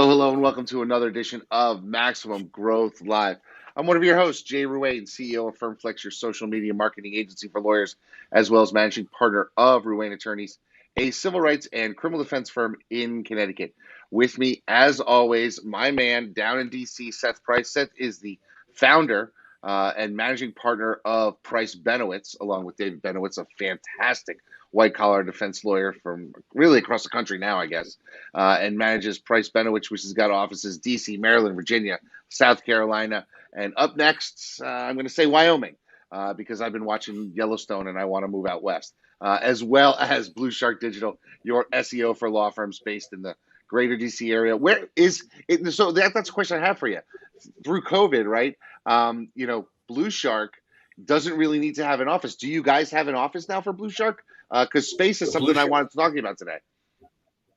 Hello, and welcome to another edition of Maximum Growth Live. I'm one of your hosts, Jay Ruane, CEO of Firm Flex, your social media marketing agency for lawyers, as well as managing partner of Ruane Attorneys, a civil rights and criminal defense firm in Connecticut. With me, as always, my man down in DC, Seth Price. Seth is the founder and managing partner of Price Benowitz, along with David Benowitz, a fantastic white-collar defense lawyer from really across the country now, I guess, and manages Price Benowitz, which has got offices DC, Maryland, Virginia, South Carolina, and up next, I'm going to say Wyoming, because I've been watching Yellowstone and I want to move out west, as well as Blue Shark Digital, your SEO for law firms based in the greater DC area. Where is it? So that's a question I have for you. Through COVID, right? Blue Shark doesn't really need to have an office. Do you guys have an office now for Blue Shark? Because space is So Blue something I Shark, wanted to talk about today.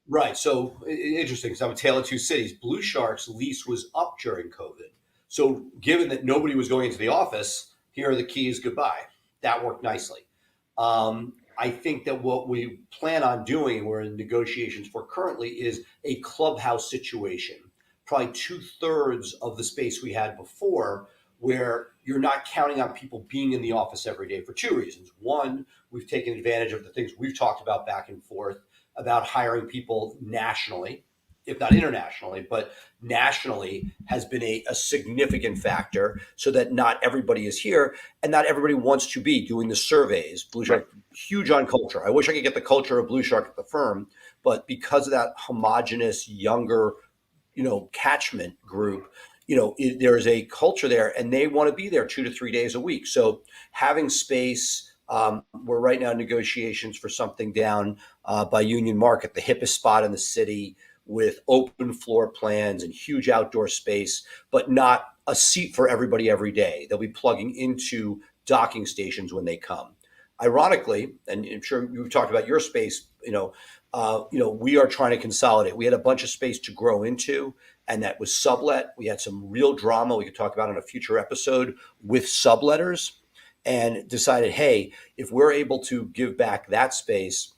right. So interesting because I'm a tale of two cities. Blue Shark's lease was up during COVID. So given that nobody was going into the office, here are the keys, goodbye. That worked nicely. I think that what we plan on doing, and we're in negotiations for currently, is a clubhouse situation. Probably 2/3 of the space we had before, where you're not counting on people being in the office every day for two reasons. One, we've taken advantage of the things we've talked about back and forth about hiring people nationally, if not internationally, but nationally has been a significant factor so that not everybody is here and not everybody wants to be doing the surveys. Blue Right. Shark, huge on culture. I wish I could get the culture of Blue Shark at the firm, but because of that homogenous, younger, catchment group, there's a culture there and they want to be there 2 to 3 days a week. So having space, we're right now in negotiations for something down by Union Market, the hippest spot in the city, with open floor plans and huge outdoor space, but not a seat for everybody every day. They'll be plugging into docking stations when they come. Ironically, and I'm sure you've talked about your space, we are trying to consolidate. We had a bunch of space to grow into, and that was sublet. We had some real drama we could talk about in a future episode with subletters, and decided, hey, if we're able to give back that space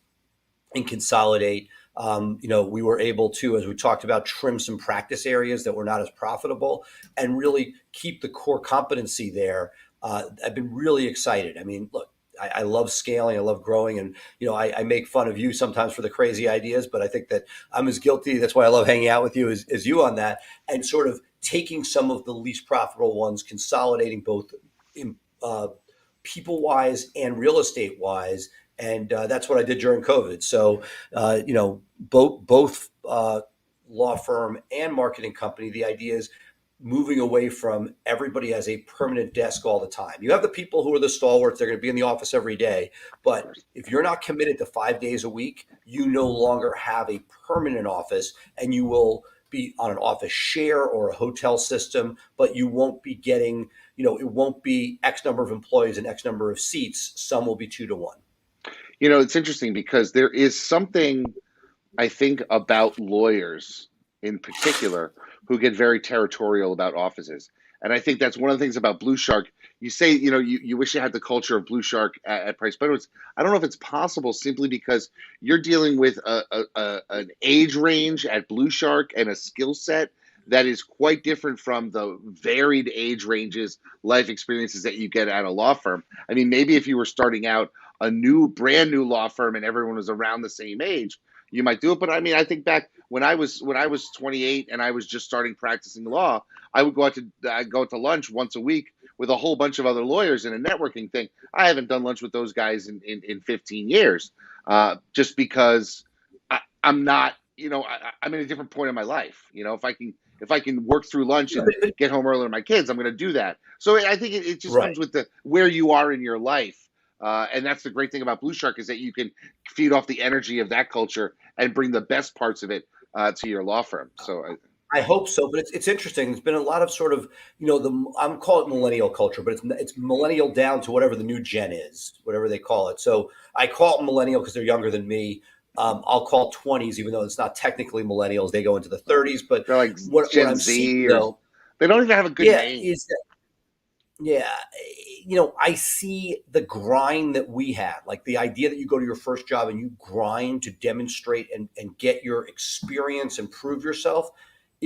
and consolidate, we were able to, as we talked about, trim some practice areas that were not as profitable and really keep the core competency there. I've been really excited. I mean, look, I love scaling. I love growing. And, I make fun of you sometimes for the crazy ideas, but I think that I'm as guilty. That's why I love hanging out with you as you on that, and sort of taking some of the least profitable ones, consolidating both in, people wise and real estate wise. And that's what I did during COVID. So, both law firm and marketing company, the idea is moving away from everybody as a permanent desk all the time. You have the people who are the stalwarts, they're going to be in the office every day. But if you're not committed to 5 days a week, you no longer have a permanent office, and you will be on an office share or a hotel system, but you won't be getting, it won't be X number of employees and X number of seats. Some will be 2 to 1. It's interesting because there is something I think about lawyers in particular who get very territorial about offices. And I think that's one of the things about Blue Shark. You say, you wish you had the culture of Blue Shark at Price Benowitz. I don't know if it's possible simply because you're dealing with an age range at Blue Shark and a skill set that is quite different from the varied age ranges, life experiences that you get at a law firm. I mean, maybe if you were starting out a brand new law firm and everyone was around the same age, you might do it. But I mean, I think back when I was 28 and I was just starting practicing law, I would I'd go to lunch once a week with a whole bunch of other lawyers in a networking thing. I haven't done lunch with those guys in 15 years, just because I'm not, I'm in a different point in my life. If I can work through lunch and get home early to my kids, I'm going to do that. So I think it just Right. comes with where you are in your life. And that's the great thing about Blue Shark, is that you can feed off the energy of that culture and bring the best parts of it to your law firm. So I hope so, but it's interesting. There's been a lot of sort of, I'm calling it millennial culture, but it's millennial down to whatever the new gen is, whatever they call it. So I call it millennial because they're younger than me. I'll call 20s, even though it's not technically millennials. They go into the 30s. But they're like what Gen I'm seeing, Z, or though, they don't even have a good yeah, name. is that, yeah, I see the grind that we had, like the idea that you go to your first job and you grind to demonstrate and get your experience and prove yourself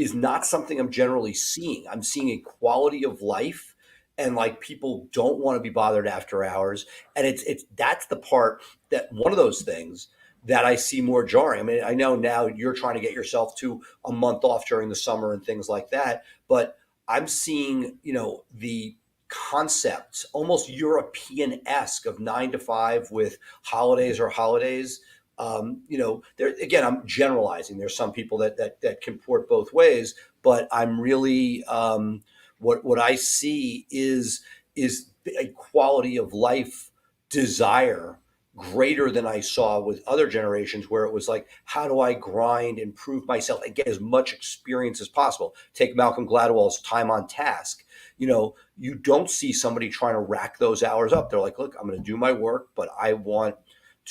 is not something I'm generally seeing. I'm seeing a quality of life, and like people don't want to be bothered after hours. And it's that's the part, that one of those things that I see more jarring. I mean, I know now you're trying to get yourself to a month off during the summer and things like that, but I'm seeing, the concept almost European-esque of 9 to 5 with holidays. There again, I'm generalizing. There's some people that comport both ways, but I'm really, what I see is a quality of life desire greater than I saw with other generations, where it was like, how do I grind and prove myself and get as much experience as possible? Take Malcolm Gladwell's time on task. You don't see somebody trying to rack those hours up. They're like, look, I'm going to do my work, but I want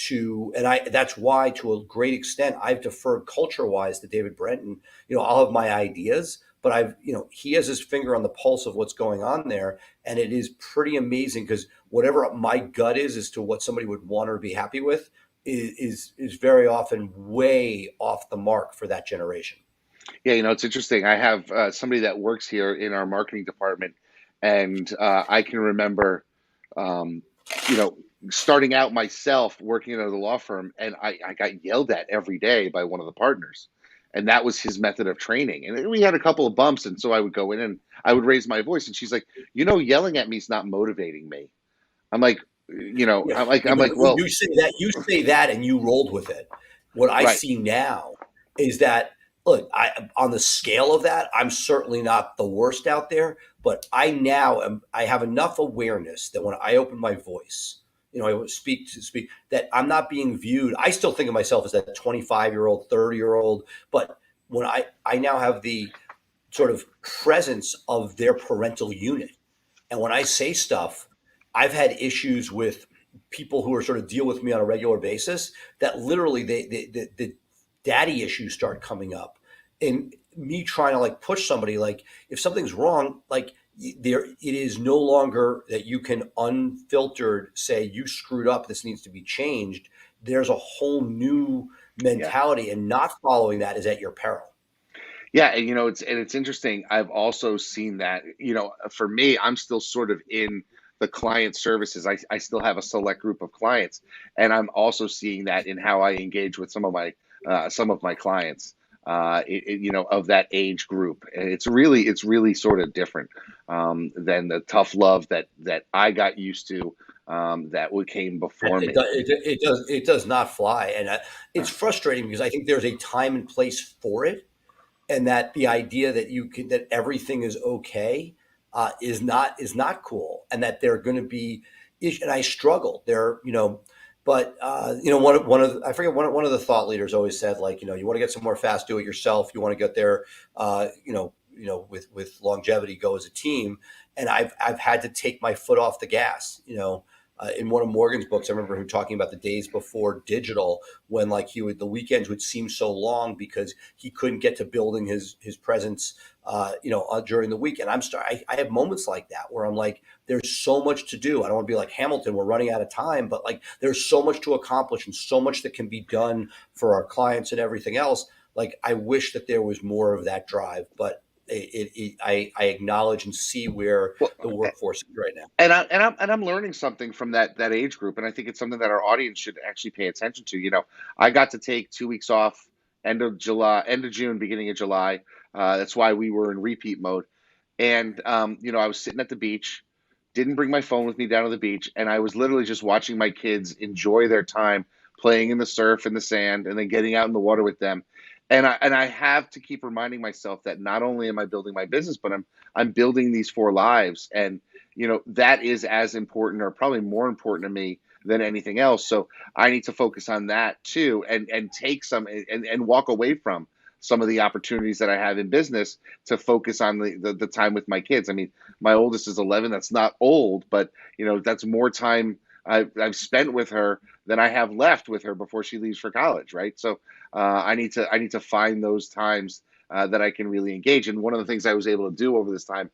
to, and that's why, to a great extent, I've deferred culture wise to David Brenton. I'll have my ideas, but he has his finger on the pulse of what's going on there. And it is pretty amazing, because whatever my gut is as to what somebody would want or be happy with is very often way off the mark for that generation. Yeah, it's interesting. I have somebody that works here in our marketing department, and I can remember, um, you know, starting out myself working at a law firm, and I got yelled at every day by one of the partners, and that was his method of training. And we had a couple of bumps, and so I would go in and I would raise my voice, and she's like, yelling at me is not motivating me. I'm like, Yeah, I'm but like, well, you say that, and you rolled with it. What I right. see now is that, look, on the scale of that, I'm certainly not the worst out there, but I have enough awareness that when I open my voice, I would speak that I'm not being viewed. I still think of myself as that 25-year-old, 30-year-old, but when I now have the sort of presence of their parental unit, and when I say stuff, I've had issues with people who are sort of deal with me on a regular basis, that literally the daddy issues start coming up, and me trying to like push somebody, like, if something's wrong, like, there, it is no longer that you can unfiltered say, you screwed up, this needs to be changed. There's a whole new Yeah. mentality, and not following that is at your peril. Yeah, and it's interesting. I've also seen that, for me, I'm still sort of in the client services. I still have a select group of clients, and I'm also seeing that in how I engage with some of my clients, of that age group. And it's really sort of different, than the tough love that I got used to, that came before It, me. does, it does not fly, and it's frustrating, because I think there's a time and place for it, and that the idea that that everything is okay is not cool, and that they're going to be and I struggle there, but I forget, one of the thought leaders always said, like, you want to get some more fast, do it yourself. You want to get there, with longevity, go as a team. And I've had to take my foot off the gas. In one of Morgan's books, I remember him talking about the days before digital, when, like, the weekends would seem so long because he couldn't get to building his presence, during the week. And I have moments like that where I'm like, there's so much to do. I don't want to be like Hamilton, we're running out of time, but like, there's so much to accomplish and so much that can be done for our clients and everything else. Like, I wish that there was more of that drive, but I acknowledge and see where Well, the workforce is right now. and I'm learning something from that age group, and I think it's something that our audience should actually pay attention to. I got to take 2 weeks off, end of July, end of June, beginning of July. That's why we were in repeat mode. And I was sitting at the beach, didn't bring my phone with me down to the beach, and I was literally just watching my kids enjoy their time playing in the surf and the sand, and then getting out in the water with them. And I have to keep reminding myself that not only am I building my business, but I'm building these four lives, and that is as important, or probably more important to me than anything else. So I need to focus on that too, and take some, and walk away from some of the opportunities that I have in business to focus on the time with my kids. I mean, my oldest is 11. That's not old, but that's more time I've spent with her than I have left with her before she leaves for college, right? So I need to find those times, that I can really engage. And one of the things I was able to do over this time,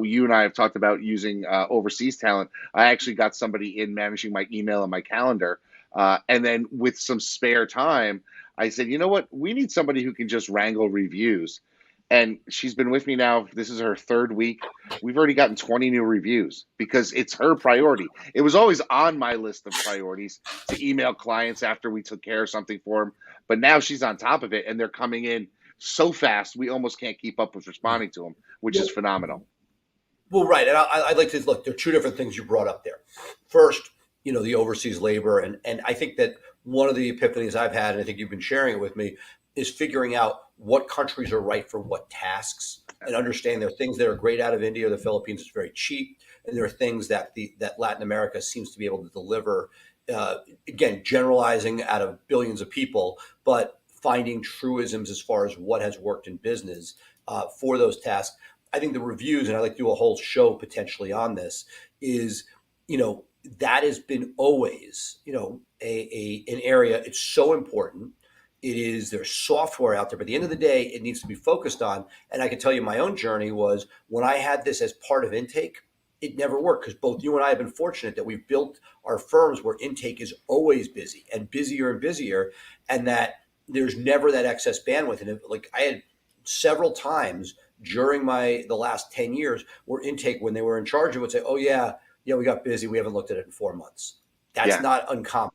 you and I have talked about using overseas talent. I actually got somebody in managing my email and my calendar, and then with some spare time, I said, you know what, we need somebody who can just wrangle reviews. and she's been with me now. This is her third week. We've already gotten 20 new reviews because it's her priority. It was always on my list of priorities to email clients after we took care of something for them, but now she's on top of it, and they're coming in so fast we almost can't keep up with responding to them, which is Well, phenomenal. well, right. And I'd like to look, there are two different things you brought up there. First, the overseas labor. And I think that one of the epiphanies I've had, and I think you've been sharing it with me, is figuring out what countries are right for what tasks and understand there are things that are great out of India or the Philippines. It's very cheap. And there are things that that Latin America seems to be able to deliver. Again, generalizing out of billions of people, but finding truisms as far as what has worked in business for those tasks. I think the reviews, and I'd like to do a whole show potentially on this, is, that has been always, an area. It's so important. There's software out there, but at the end of the day, it needs to be focused on. And I can tell you my own journey was when I had this as part of intake, it never worked because both you and I have been fortunate that we've built our firms where intake is always busy and busier, and that there's never that excess bandwidth. And like I had several times during the last 10 years where intake, when they were in charge, would say, oh yeah, we got busy. We haven't looked at it in 4 months. That's Yeah. not uncommon,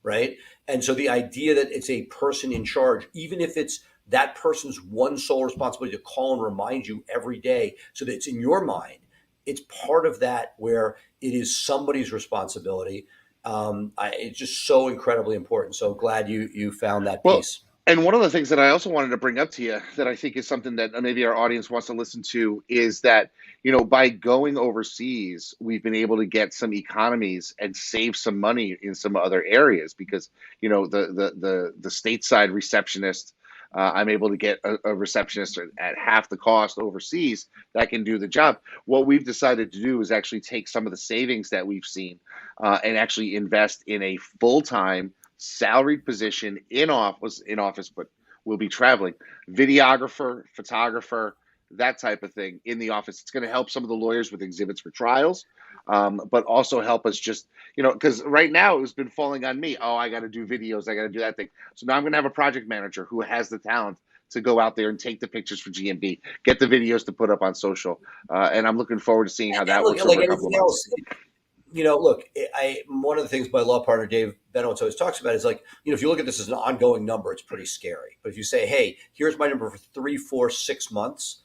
right? And so the idea that it's a person in charge, even if it's that person's one sole responsibility to call and remind you every day so that it's in your mind, it's part of that where it is somebody's responsibility. It's just so incredibly important. So glad you found that Well, piece. and one of the things that I also wanted to bring up to you that I think is something that maybe our audience wants to listen to is that, by going overseas, we've been able to get some economies and save some money in some other areas because, the stateside receptionist, I'm able to get a receptionist at half the cost overseas that can do the job. What we've decided to do is actually take some of the savings that we've seen and actually invest in a full-time salaried position in office, but we'll be traveling, videographer, photographer, that type of thing in the office. It's going to help some of the lawyers with exhibits for trials, but also help us just, because right now it's been falling on me. Oh, I got to do videos, I got to do that thing. So now I'm going to have a project manager who has the talent to go out there and take the pictures for GMB, get the videos to put up on social, and I'm looking forward to seeing how And that look, works like over a couple of anything months. else, look, one of the things my law partner Dave Benowitz always talks about is like, if you look at this as an ongoing number, it's pretty scary. But if you say, hey, here's my number for 3, 4, 6 months,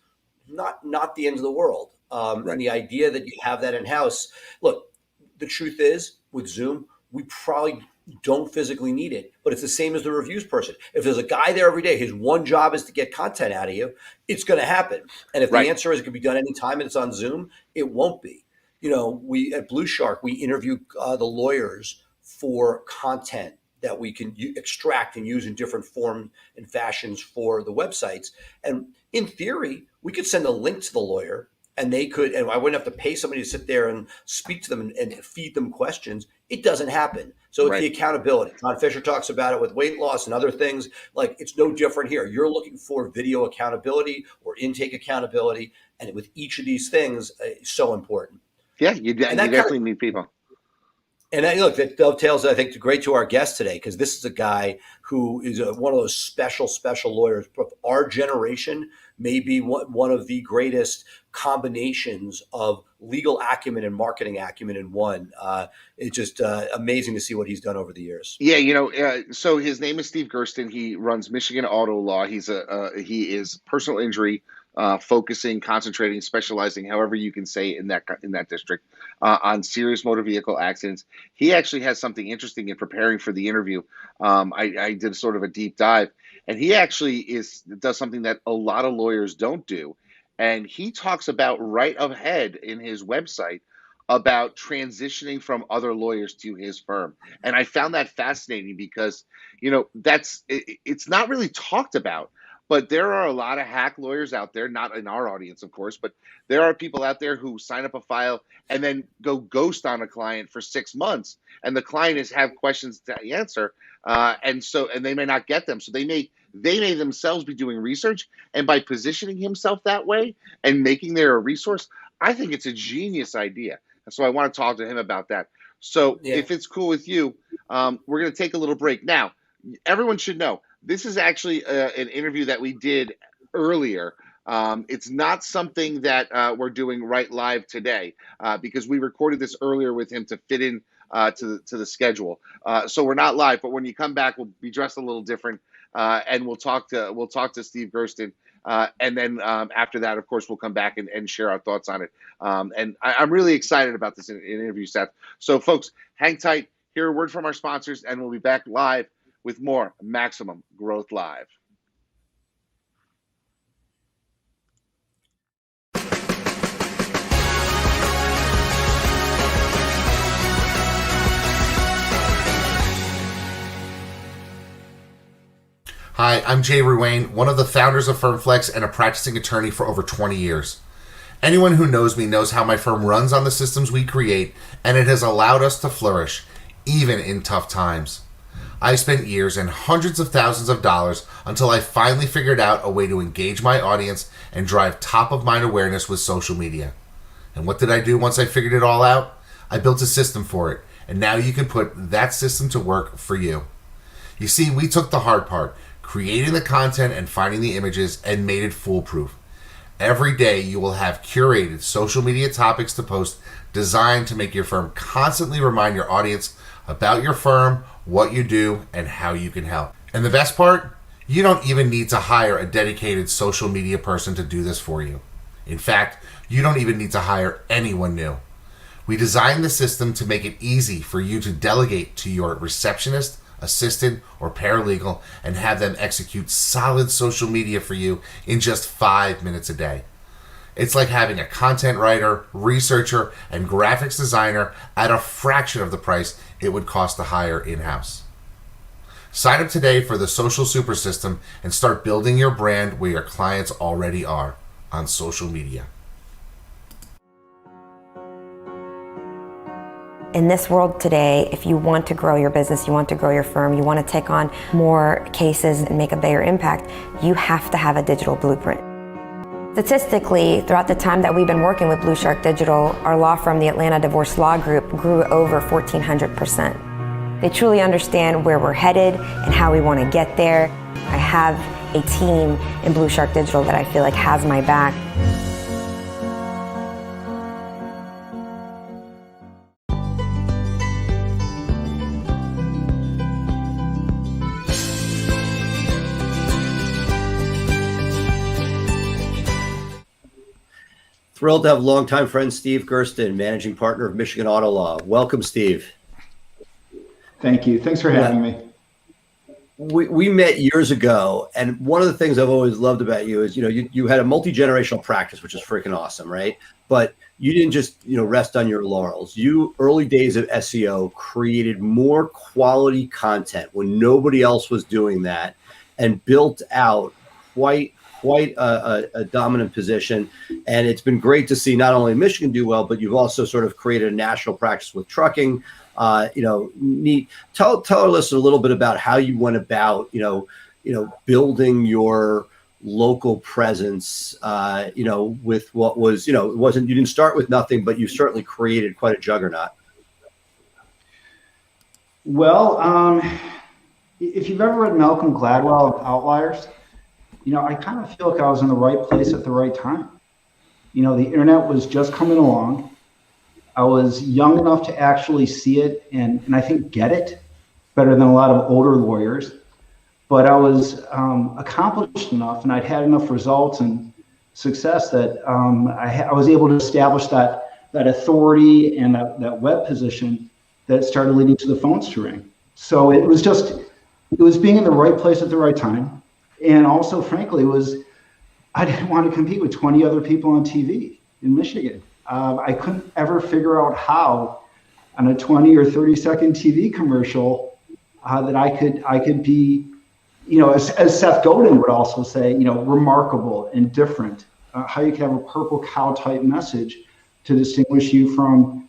not the end of the world. And Right. the idea that you have that in house. Look, the truth is with Zoom, we probably don't physically need it, but it's the same as the reviews person. If there's a guy there every day, his one job is to get content out of you, it's going to happen. And if the Right. answer is it can be done anytime and it's on Zoom, it won't be. We at Blue Shark, we interview the lawyers for content that we can extract and use in different forms and fashions for the websites. And in theory, we could send a link to the lawyer and I wouldn't have to pay somebody to sit there and speak to them and feed them questions. It doesn't happen. So it's the Right. accountability. John Fisher talks about it with weight loss and other things. Like it's no different here. You're looking for video accountability or intake accountability. And with each of these things, it's so important. Yeah, you And that kind of definitely need people. look, that dovetails, I think, great to our guest today because this is a guy who is one of those special lawyers. Our generation may be one of the greatest combinations of legal acumen and marketing acumen in one. It's just amazing to see what he's done over the years. Yeah, so his name is Steve Gursten. He runs Michigan Auto Law. He is personal injury focusing, concentrating, specializing, however you can say in that district, on serious motor vehicle accidents. He actually has something interesting in preparing for the interview. I did sort of a deep dive, and he actually does something that a lot of lawyers don't do, and he talks about right ahead in his website about transitioning from other lawyers to his firm. And I found that fascinating because, it's not really talked about, but there are a lot of hack lawyers out there, not in our audience, of course, but there are people out there who sign up a file and then go ghost on a client for 6 months. And the client have questions to answer. And they may not get them. So they may themselves be doing research. And by positioning himself that way and making there a resource, I think it's a genius idea. So I want to talk to him about that. So Yeah. if it's cool with you, we're going to take a little break. Now, everyone should know this is actually an interview that we did earlier. It's not something that we're doing right live today because we recorded this earlier with him to fit in to the schedule. So we're not live, but when you come back, we'll be dressed a little different, and we'll talk to Steve Gursten. And then after that, of course, we'll come back and share our thoughts on it. And I'm really excited about this interview, Seth. So, folks, hang tight. Hear a word from our sponsors, and we'll be back live with more Maximum Growth Live. Hi, I'm Jay Ruane, one of the founders of FirmFlex and a practicing attorney for over 20 years. Anyone who knows me knows how my firm runs on the systems we create, and it has allowed us to flourish, even in tough times. I spent years and hundreds of thousands of dollars until I finally figured out a way to engage my audience and drive top-of-mind awareness with social media. And what did I do once I figured it all out? I built a system for it, and now you can put that system to work for you. You see, we took the hard part, creating the content and finding the images, and made it foolproof. Every day you will have curated social media topics to post designed to make your firm constantly remind your audience about your firm, what you do, and how you can help. And the best part? You don't even need to hire a dedicated social media person to do this for you. In fact, you don't even need to hire anyone new. We designed the system to make it easy for you to delegate to your receptionist, assistant, or paralegal and have them execute solid social media for you in just 5 minutes a day. It's like having a content writer, researcher, and graphics designer at a fraction of the price it would cost to hire in-house. Sign up today for the Social Super System and start building your brand where your clients already are, on social media. In this world today, if you want to grow your business, you want to grow your firm, you want to take on more cases and make a bigger impact, you have to have a digital blueprint. Statistically, throughout the time that we've been working with Blue Shark Digital, our law firm, the Atlanta Divorce Law Group, grew over 1,400%. They truly understand where we're headed and how we want to get there. I have a team in Blue Shark Digital that I feel like has my back. Thrilled to have longtime friend Steve Gursten, managing partner of Michigan Auto Law. Welcome, Steve. Thank you. Thanks for having me. We met years ago, and one of the things I've always loved about you is, you had a multi-generational practice, which is freaking awesome, right? But you didn't just, rest on your laurels. You, early days of SEO, created more quality content when nobody else was doing that and built out quite a dominant position. And it's been great to see not only Michigan do well, but you've also sort of created a national practice with trucking. Neat. Tell our listeners a little bit about how you went about, building your local presence, with what was, you didn't start with nothing, but you certainly created quite a juggernaut. Well, if you've ever read Malcolm Gladwell of Outliers, I kind of feel like I was in the right place at the right time. The internet was just coming along. I was young enough to actually see it and I think get it better than a lot of older lawyers. But I was accomplished enough and I'd had enough results and success that I was able to establish that authority and that web position that started leading to the phones to ring. So it was being in the right place at the right time. And also, frankly, I didn't want to compete with 20 other people on TV in Michigan. I couldn't ever figure out how, on a 20 or 30-second TV commercial, that I could be, as Seth Godin would also say, remarkable and different. How you could have a purple cow type message to distinguish you from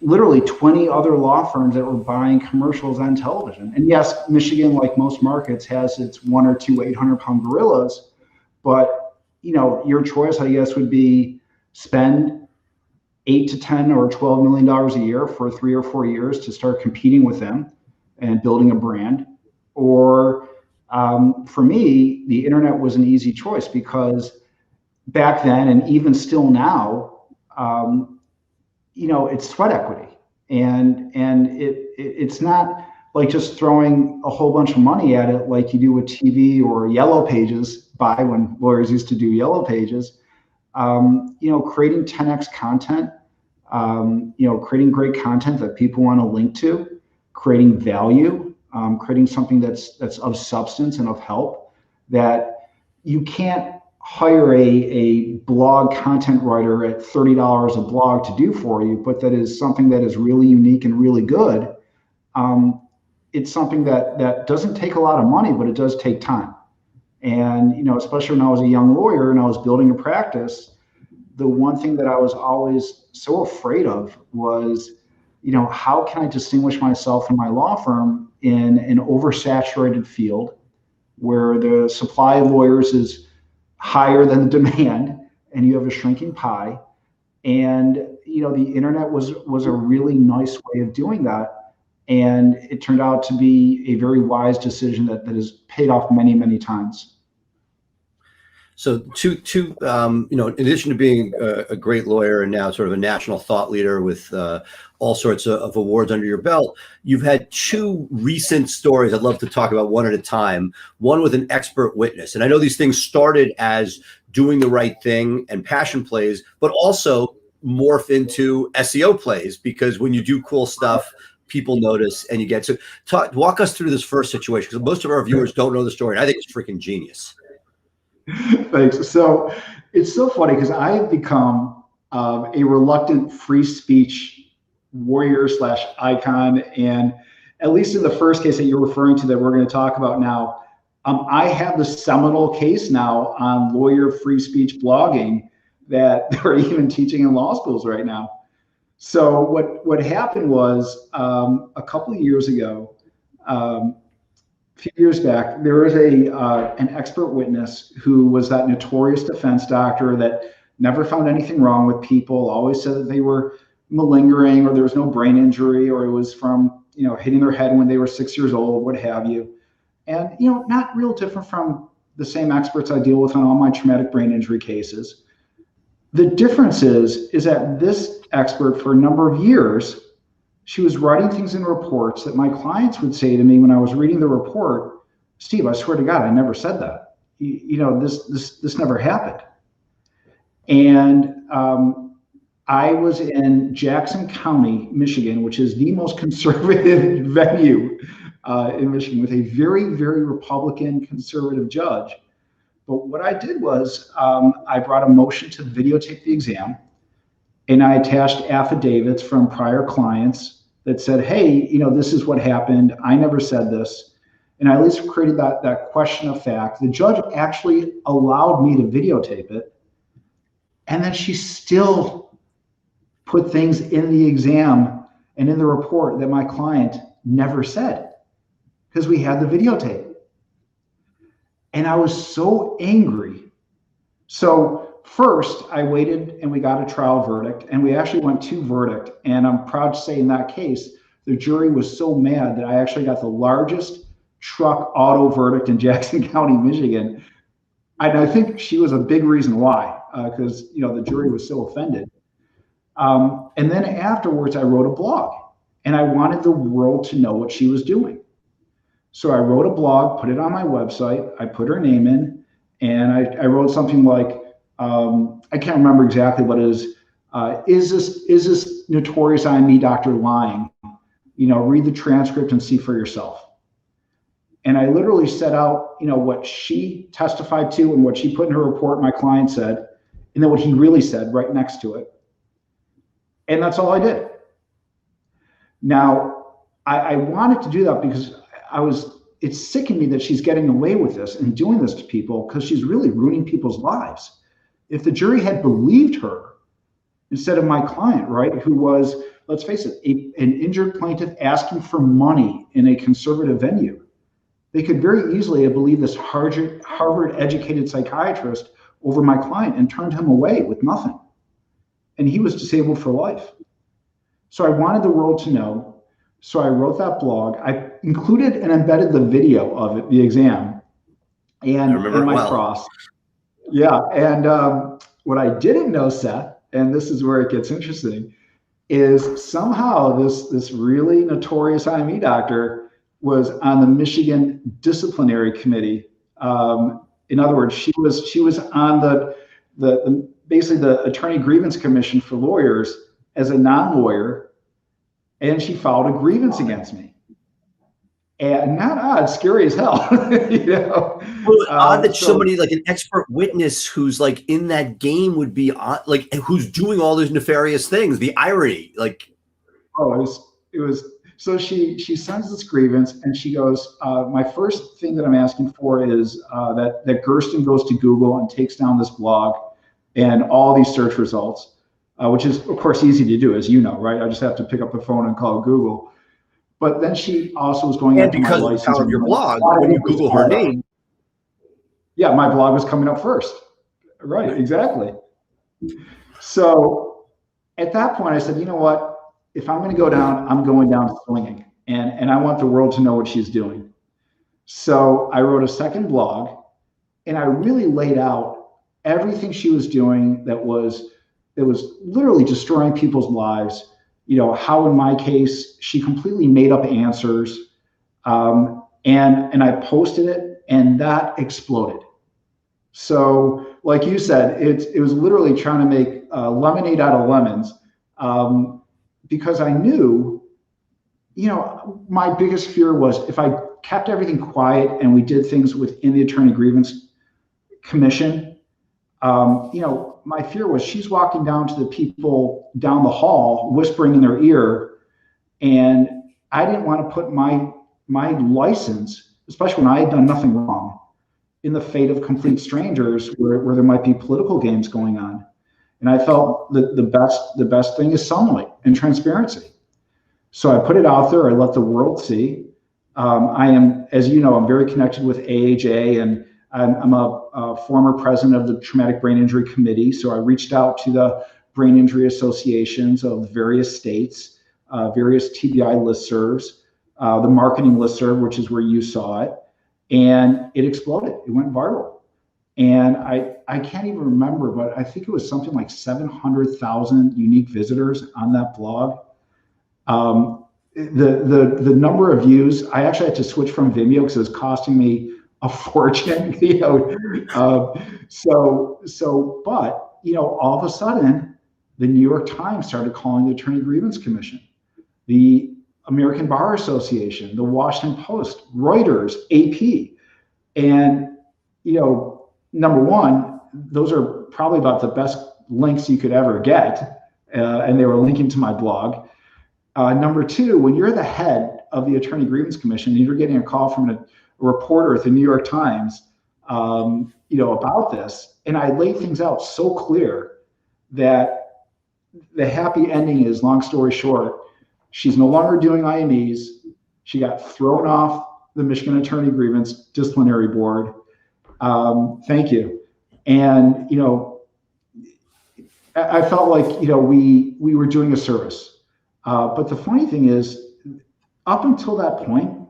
literally 20 other law firms that were buying commercials on television. And yes, Michigan, like most markets, has its one or two 800-pound gorillas, but your choice, I guess, would be spend $8 to $10 or $12 million a year for 3 or 4 years to start competing with them and building a brand. Or for me, the internet was an easy choice because back then, and even still now, it's sweat equity, and it's not like just throwing a whole bunch of money at it like you do with TV or Yellow Pages, when lawyers used to do Yellow Pages. Creating 10x content, creating great content that people want to link to, creating value, creating something that's of substance and of help, that you can't hire a blog content writer at $30 a blog to do for you, but that is something that is really unique and really good. It's something that doesn't take a lot of money, but it does take time. And, especially when I was a young lawyer and I was building a practice, the one thing that I was always so afraid of was, how can I distinguish myself and my law firm in an oversaturated field where the supply of lawyers is higher than the demand and you have a shrinking pie. And, the internet was a really nice way of doing that. And it turned out to be a very wise decision that has paid off many, many times. So in addition to being a great lawyer and now sort of a national thought leader with all sorts of awards under your belt, you've had two recent stories I'd love to talk about one at a time. One with an expert witness. And I know these things started as doing the right thing and passion plays, but also morph into SEO plays, because when you do cool stuff, people notice and you get to walk us through this first situation, because most of our viewers don't know the story. And I think it's freaking genius. Thanks. So it's so funny because I have become a reluctant free speech warrior / icon. And at least in the first case that you're referring to that we're going to talk about now, I have the seminal case now on lawyer free speech blogging that they're even teaching in law schools right now. So what happened was a couple of years ago, a few years back, there was an expert witness who was that notorious defense doctor that never found anything wrong with people, always said that they were malingering or there was no brain injury or it was from hitting their head when they were 6 years old, what have you. And not real different from the same experts I deal with on all my traumatic brain injury cases. The difference is that this expert, for a number of years, she was writing things in reports that my clients would say to me when I was reading the report, "Steve, I swear to God, I never said that. This never happened." And I was in Jackson County, Michigan, which is the most conservative venue in Michigan, with a very, very Republican conservative judge. But what I did was I brought a motion to videotape the exam, and I attached affidavits from prior clients that said, "Hey, this is what happened. I never said this." And I at least created that question of fact. The judge actually allowed me to videotape it. And then she still put things in the exam and in the report that my client never said because we had the videotape. And I was so angry. So first, I waited and we got a trial verdict, and we actually went to verdict. And I'm proud to say in that case, the jury was so mad that I actually got the largest truck auto verdict in Jackson County, Michigan. And I think she was a big reason why, because the jury was so offended. And then afterwards, I wrote a blog, and I wanted the world to know what she was doing. So I wrote a blog, put it on my website. I put her name in, and I wrote something like, I can't remember exactly what it is this notorious IME doctor lying? Read the transcript and see for yourself. And I literally set out, what she testified to and what she put in her report, my client said, and then what he really said right next to it. And that's all I did. Now, I wanted to do that because it's sickening me that she's getting away with this and doing this to people, because she's really ruining people's lives. If the jury had believed her instead of my client, right, who was, let's face it, an injured plaintiff asking for money in a conservative venue, they could very easily have believed this Harvard-educated psychiatrist over my client and turned him away with nothing. And he was disabled for life. So I wanted the world to know. So I wrote that blog. I included and embedded the video of it, the exam, and my cross. Yeah, and what I didn't know, Seth, and this is where it gets interesting, is somehow this really notorious IME doctor was on the Michigan disciplinary committee. In other words, she was on the basically the attorney grievance commission for lawyers as a non-lawyer, and she filed a grievance against me. And not odd, scary as hell. You know? Well, odd that somebody like an expert witness who's like in that game would be like who's doing all those nefarious things. The irony, like, it was. So she sends this grievance, and she goes, "My first thing that I'm asking for is that Gursten goes to Google and takes down this blog and all these search results, which is of course easy to do, as you know, right? I just have to pick up the phone and call Google." But then she also was going into my license. Because of your blog, when you Google her name. Yeah, my blog was coming up first. Right, exactly. So at that point, I said, you know what? If I'm going to go down, I'm going down swinging. And I want the world to know what she's doing. So I wrote a second blog, and I really laid out everything she was doing that was literally destroying people's lives. You know, how in my case, she completely made up answers. And I posted it, and that exploded. So like you said, it was literally trying to make lemonade out of lemons, because I knew, you know, my biggest fear was if I kept everything quiet and we did things within the attorney grievance commission, you know, my fear was she's walking down to the people down the hall, whispering in their ear. And I didn't want to put my license, especially when I had done nothing wrong, in the fate of complete strangers where there might be political games going on. And I felt that the best thing is sunlight and transparency. So I put it out there. I let the world see. I am, as you know, I'm very connected with AHA, and I'm a former president of the Traumatic Brain Injury Committee. So I reached out to the brain injury associations of various states, various TBI listservs, the marketing listserv, which is where you saw it, and it exploded. It went viral. And I can't even remember, but I think it was something like 700,000 unique visitors on that blog. The number of views, I actually had to switch from Vimeo because it was costing me a fortune. You know, but you know, all of a sudden, the New York Times started calling the Attorney Grievance Commission, the American Bar Association, the Washington Post, Reuters, AP, and you know, number one, those are probably about the best links you could ever get, and they were linking to my blog. Number two, when you're the head of the Attorney Grievance Commission and you're getting a call from a reporter at the New York Times, you know, about this, and I laid things out so clear that the happy ending is, long story short, she's no longer doing IMEs. She got thrown off the Michigan Attorney Grievance Disciplinary Board. Thank you. And, you know, I felt like, you know, we were doing a service. But the funny thing is, up until that point,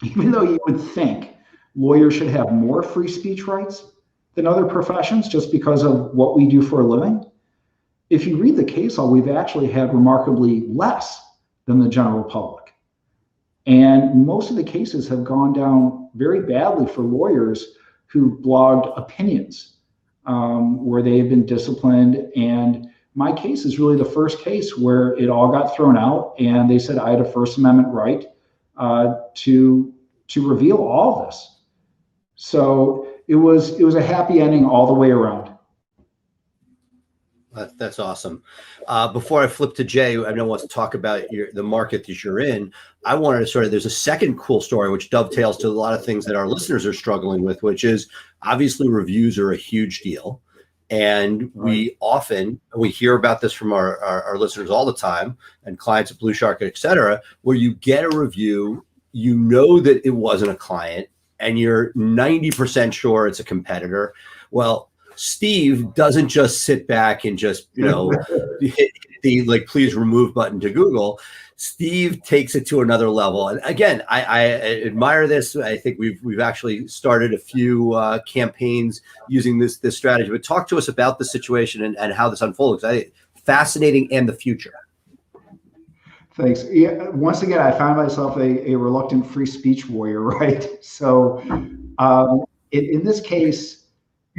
even though you would think lawyers should have more free speech rights than other professions just because of what we do for a living, if you read the case law, we've actually had remarkably less than the general public. And most of the cases have gone down very badly for lawyers who blogged opinions, where they have been disciplined. And my case is really the first case where it all got thrown out, and they said I had a First Amendment right to reveal all of this. So it was a happy ending all the way around. That's awesome. Before I flip to Jay, I know wants to talk about the market that you're in. I wanted to sort of, there's a second cool story which dovetails to a lot of things that our listeners are struggling with, which is obviously reviews are a huge deal. And we hear about this from our listeners all the time, and clients at Blue Shark, et cetera, where you get a review, you know that it wasn't a client, and you're 90% sure it's a competitor. Well, Steve doesn't just sit back and just, hit the like, please remove button to Google. Steve takes it to another level. And again, I admire this. I think we've actually started a few campaigns using this strategy. But talk to us about the situation and how this unfolds. Fascinating, and the future. Thanks. Yeah, once again, I found myself a reluctant free speech warrior, right? So in this case,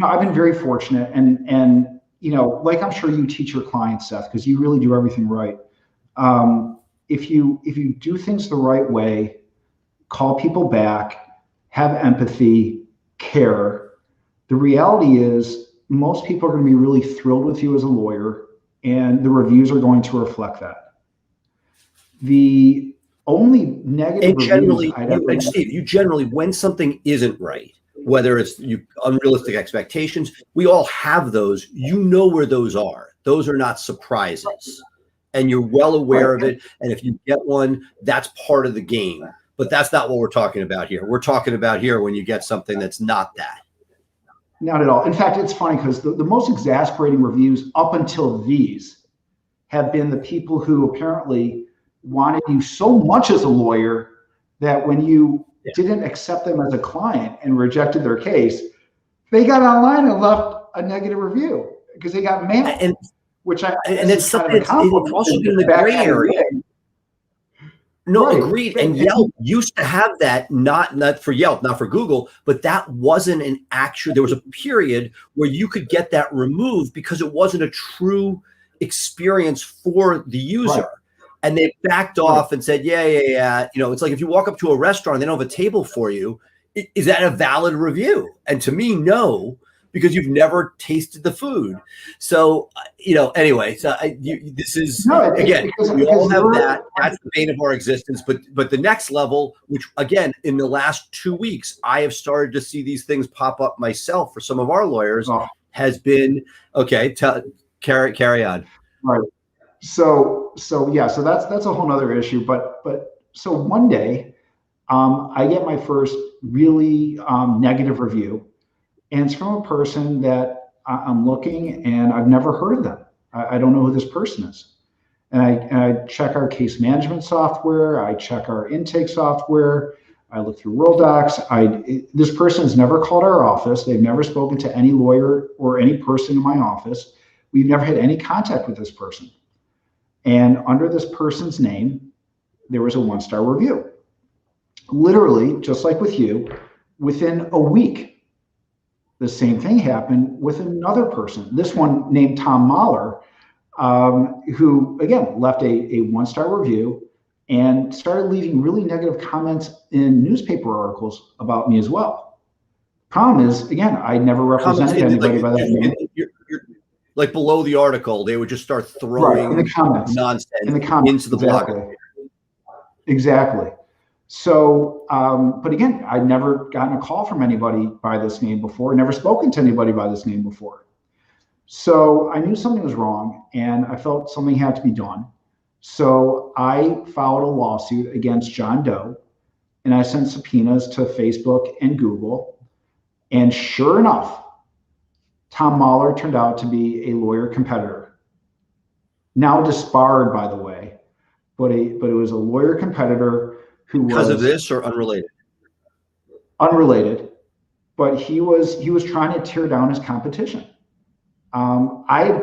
I've been very fortunate, and like I'm sure you teach your clients, Seth, because you really do everything right. If you do things the right way, call people back, have empathy, care, the reality is most people are going to be really thrilled with you as a lawyer, and the reviews are going to reflect that. The only negative reviews Steve, you generally, when something isn't right, whether it's unrealistic expectations, we all have those. You know where those are. Those are not surprises, and you're well aware of it. And if you get one, that's part of the game. But that's not what we're talking about here. We're talking about here when you get something that's not that. Not at all. In fact, it's funny because the most exasperating reviews up until these have been the people who apparently wanted you so much as a lawyer that when you didn't accept them as a client and rejected their case, they got online and left a negative review because they got mad. And it's something. It's also in the gray area. No, right. Agreed. And Yelp used to have that, not for Yelp, not for Google, but that wasn't an actual. There was a period where you could get that removed because it wasn't a true experience for the user. Right. And they backed off and said, yeah. It's like if you walk up to a restaurant and they don't have a table for you, is that a valid review? And to me, no, because you've never tasted the food. So, anyway, so this is, again, we all have that. That's the bane of our existence. But the next level, which, again, in the last 2 weeks, I have started to see these things pop up myself for some of our lawyers, has been, carry on. Right. So that's a whole nother issue. But so one day, I get my first really negative review, and it's from a person that I'm looking and I've never heard of them. I don't know who this person is, and I check our case management software, I check our intake software, I look through Worldocs. This person has never called our office. They've never spoken to any lawyer or any person in my office. We've never had any contact with this person. And under this person's name, there was a 1-star review. Literally, just like with you, within a week, the same thing happened with another person. This one named Tom Mahler, who, again, left a 1-star review and started leaving really negative comments in newspaper articles about me as well. Problem is, again, I never represented anybody by that name. Like below the article, they would just start throwing nonsense into the blog. Exactly. So, but again, I'd never gotten a call from anybody by this name before, never spoken to anybody by this name before. So I knew something was wrong and I felt something had to be done. So I filed a lawsuit against John Doe and I sent subpoenas to Facebook and Google. And sure enough, Tom Mahler turned out to be a lawyer competitor. Now disbarred, by the way, but it was a lawyer competitor who because of this or unrelated? Unrelated, but he was trying to tear down his competition. I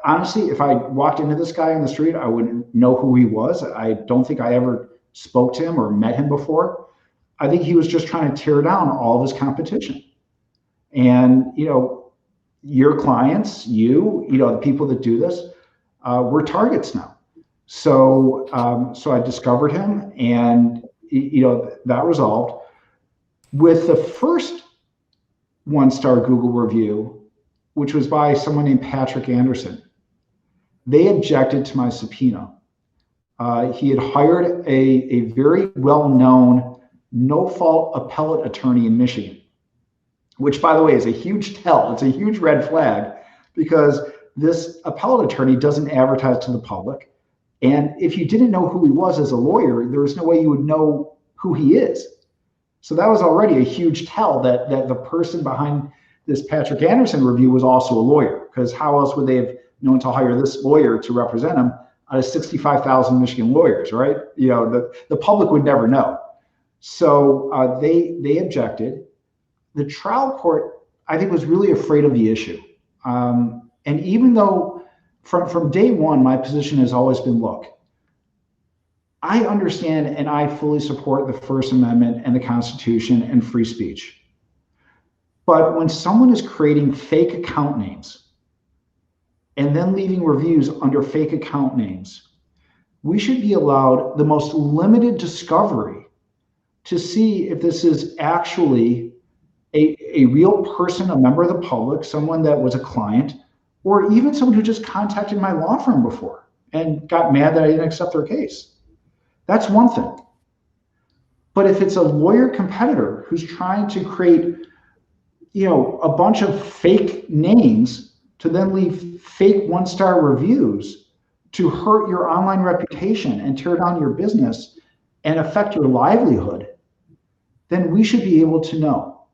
honestly, if I walked into this guy on the street, I wouldn't know who he was. I don't think I ever spoke to him or met him before. I think he was just trying to tear down all of his competition. And, your clients, the people that do this, we're targets now. So I discovered him and, that resolved. With the first 1-star Google review, which was by someone named Patrick Anderson, they objected to my subpoena. He had hired a very well-known no-fault appellate attorney in Michigan, which, by the way, is a huge tell. It's a huge red flag because this appellate attorney doesn't advertise to the public. And if you didn't know who he was as a lawyer, there was no way you would know who he is. So that was already a huge tell that the person behind this Patrick Anderson review was also a lawyer, because how else would they have known to hire this lawyer to represent him out of 65,000 Michigan lawyers, right? The public would never know. So they objected. The trial court, I think, was really afraid of the issue. And even though from day one, my position has always been, look, I understand and I fully support the First Amendment and the Constitution and free speech. But when someone is creating fake account names and then leaving reviews under fake account names, we should be allowed the most limited discovery to see if this is actually a real person, a member of the public, someone that was a client, or even someone who just contacted my law firm before and got mad that I didn't accept their case. That's one thing. But if it's a lawyer competitor who's trying to create, a bunch of fake names to then leave fake one-star reviews to hurt your online reputation and tear down your business and affect your livelihood, then we should be able to know.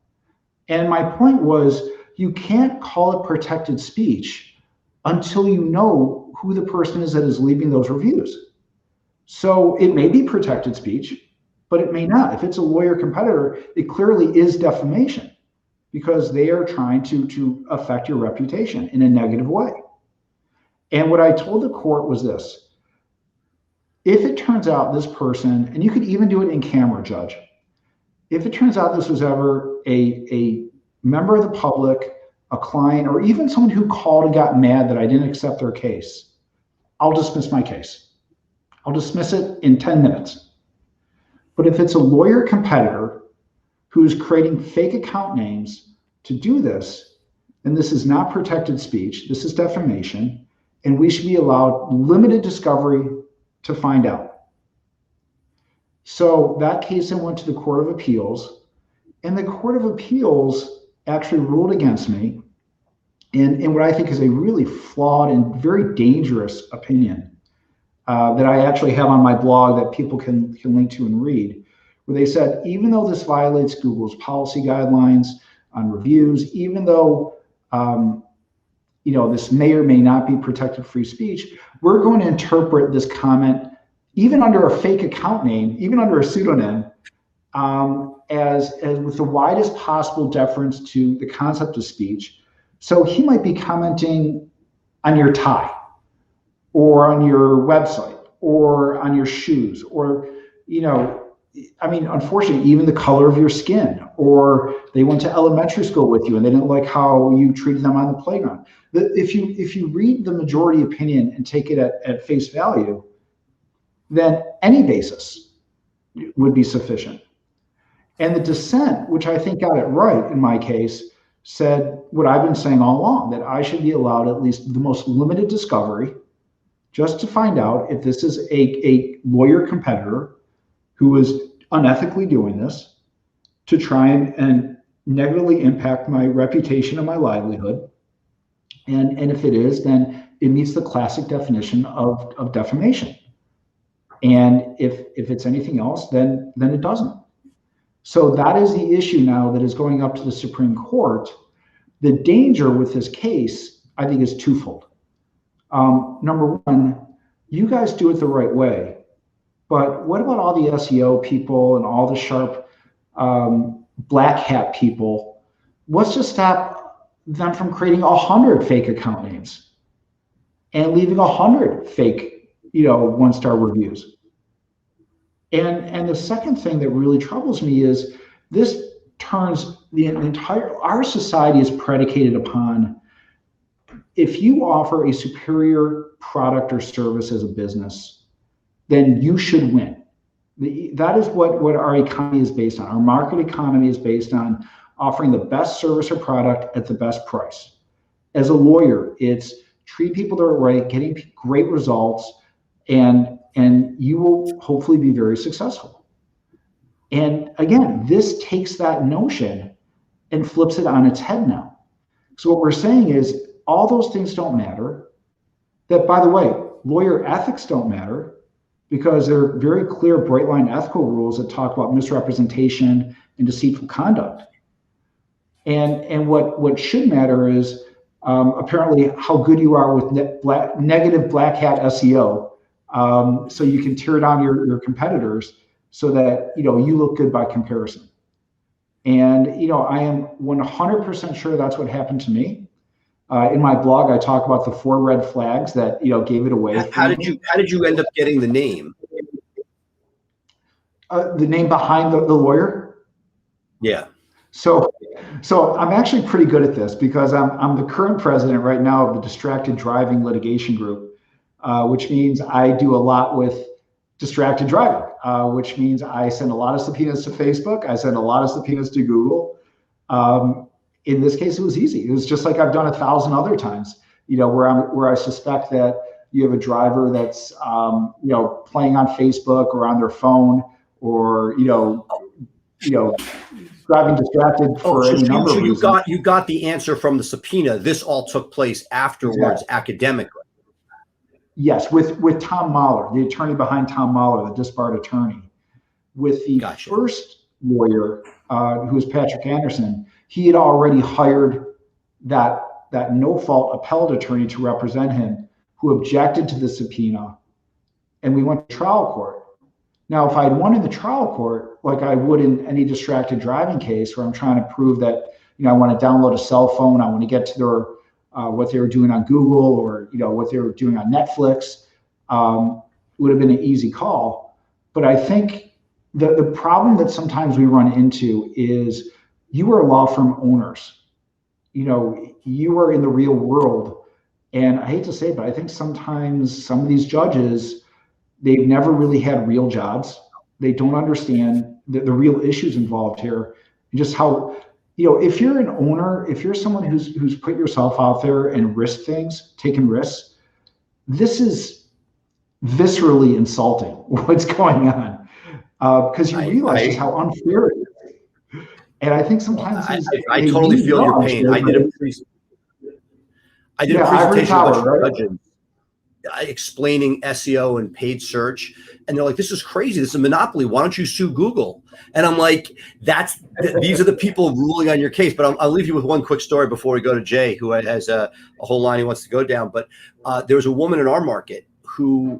And my point was, you can't call it protected speech until you know who the person is that is leaving those reviews. So it may be protected speech, but it may not. If it's a lawyer competitor, it clearly is defamation, because they are trying to affect your reputation in a negative way. And what I told the court was this: if it turns out this person, and you could even do it in camera, Judge, if it turns out this was ever a member of the public, a client, or even someone who called and got mad that I didn't accept their case, I'll dismiss my case. I'll dismiss it in 10 minutes. But if it's a lawyer competitor who's creating fake account names to do this, then this is not protected speech. This is defamation, and we should be allowed limited discovery to find out. So that case then went to the Court of Appeals, and the Court of Appeals actually ruled against me in what I think is a really flawed and very dangerous opinion that I actually have on my blog that people can link to and read, where they said, even though this violates Google's policy guidelines on reviews, even though this may or may not be protected free speech, we're going to interpret this comment, even under a fake account name, even under a pseudonym, as with the widest possible deference to the concept of speech. So he might be commenting on your tie, or on your website, or on your shoes, or, unfortunately, even the color of your skin, or they went to elementary school with you and they didn't like how you treated them on the playground. If you read the majority opinion and take it at face value, then any basis would be sufficient. And the dissent, which I think got it right in my case, said what I've been saying all along, that I should be allowed at least the most limited discovery just to find out if this is a lawyer competitor who is unethically doing this to try and negatively impact my reputation and my livelihood. And if it is, then it meets the classic definition of defamation. And if it's anything else, then it doesn't. So that is the issue now that is going up to the Supreme Court. The danger with this case, I think, is twofold. Number one, you guys do it the right way, but what about all the SEO people and all the sharp black hat people? What's to stop them from creating 100 fake account names and leaving 100 fake, one-star reviews? And the second thing that really troubles me is this turns our society is predicated upon, if you offer a superior product or service as a business, then you should win. That is what our economy is based on. Our market economy is based on offering the best service or product at the best price. As a lawyer, it's treat people the right way, getting great results, and you will hopefully be very successful. And again, this takes that notion and flips it on its head now. So what we're saying is all those things don't matter. That, by the way, lawyer ethics don't matter, because there are very clear, bright line ethical rules that talk about misrepresentation and deceitful conduct. And what should matter is apparently how good you are with negative black hat SEO, so you can tear down your competitors so that you look good by comparison. And I am 100% sure that's what happened to me. In my blog, I talk about the 4 red flags that gave it away. How did you end up getting the name? The name behind the lawyer? Yeah. So I'm actually pretty good at this because I'm the current president right now of the Distracted Driving Litigation Group, which means I do a lot with distracted driving, which means I send a lot of subpoenas to Facebook. I send a lot of subpoenas to Google. In this case, it was easy. It was just like I've done 1,000 other times, where I suspect that you have a driver that's, playing on Facebook or on their phone or, driving distracted for any number of reasons. You got the answer from the subpoena. This all took place afterwards, academically. Yes, with Tom Mahler, the attorney behind Tom Mahler, the disbarred attorney. With the first lawyer, who was Patrick Anderson, he had already hired that no-fault appellate attorney to represent him, who objected to the subpoena, and we went to trial court. Now, if I had won in the trial court, like I would in any distracted driving case, where I'm trying to prove that I want to download a cell phone, I want to get to their what they were doing on Google or what they were doing on Netflix, would have been an easy call. But I think the problem that sometimes we run into is you are law firm owners. You are in the real world. And I hate to say it, but I think sometimes some of these judges, they've never really had real jobs. They don't understand the real issues involved here. And just how, if you're an owner, if you're someone who's put yourself out there and risked things, taken risks, this is viscerally insulting what's going on. Because you realize just how unfair it is. And I think sometimes I totally feel your pain. I did a presentation with judges explaining SEO and paid search, and they're like, "This is crazy. This is a monopoly. Why don't you sue Google?" And I'm like, these are the people ruling on your case. But I'll leave you with one quick story before we go to Jay, who has a whole line he wants to go down. But there was a woman in our market who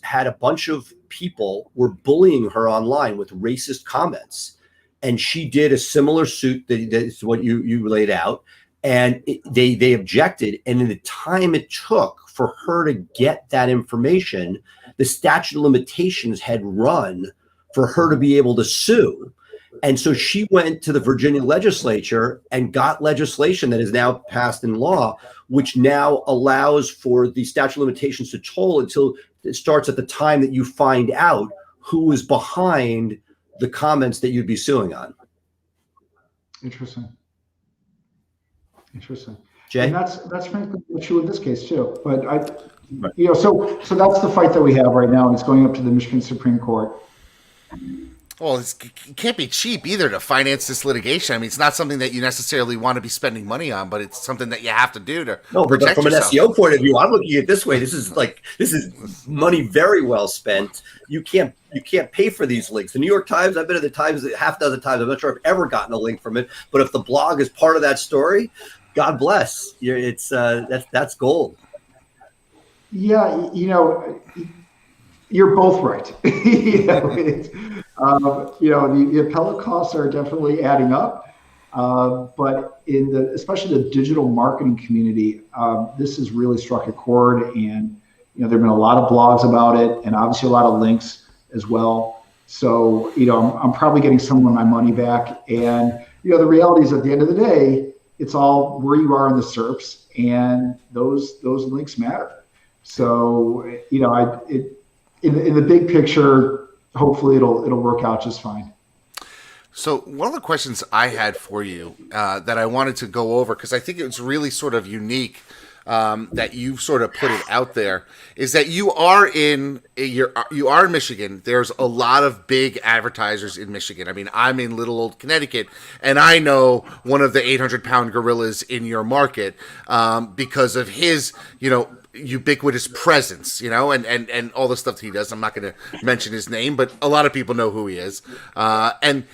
had a bunch of people were bullying her online with racist comments. And she did a similar suit that's what you laid out. And they objected. And in the time it took for her to get that information, the statute of limitations had run for her to be able to sue. And so she went to the Virginia legislature and got legislation that is now passed in law, which now allows for the statute of limitations to toll until it starts at the time that you find out who is behind the comments that you'd be suing on. Interesting. Jay? And that's frankly the issue in this case too. But so that's the fight that we have right now, and it's going up to the Michigan Supreme Court. Well, it can't be cheap either to finance this litigation. I mean, it's not something that you necessarily want to be spending money on, but it's something that you have to do to protect from yourself. An SEO point of view, I'm looking at it this way. This is money very well spent. You can't pay for these links. The New York Times, I've been at the Times half dozen times. I'm not sure I've ever gotten a link from it, but if the blog is part of that story, God bless. That's gold. Yeah, you're both right. The appellate costs are definitely adding up, but especially the digital marketing community, this has really struck a chord, and there've been a lot of blogs about it, and obviously a lot of links as well. So I'm probably getting some of my money back, and the reality is at the end of the day, it's all where you are in the SERPs, and those links matter. So in the big picture, hopefully it'll work out just fine. So one of the questions I had for you that I wanted to go over, because I think it's really sort of unique that you've sort of put it out there, is that you are in Michigan. There's a lot of big advertisers in Michigan. I mean, I'm in little old Connecticut, and I know one of the 800-pound gorillas in your market because of his, ubiquitous presence, and all the stuff that he does. I'm not going to mention his name, but a lot of people know who he is. And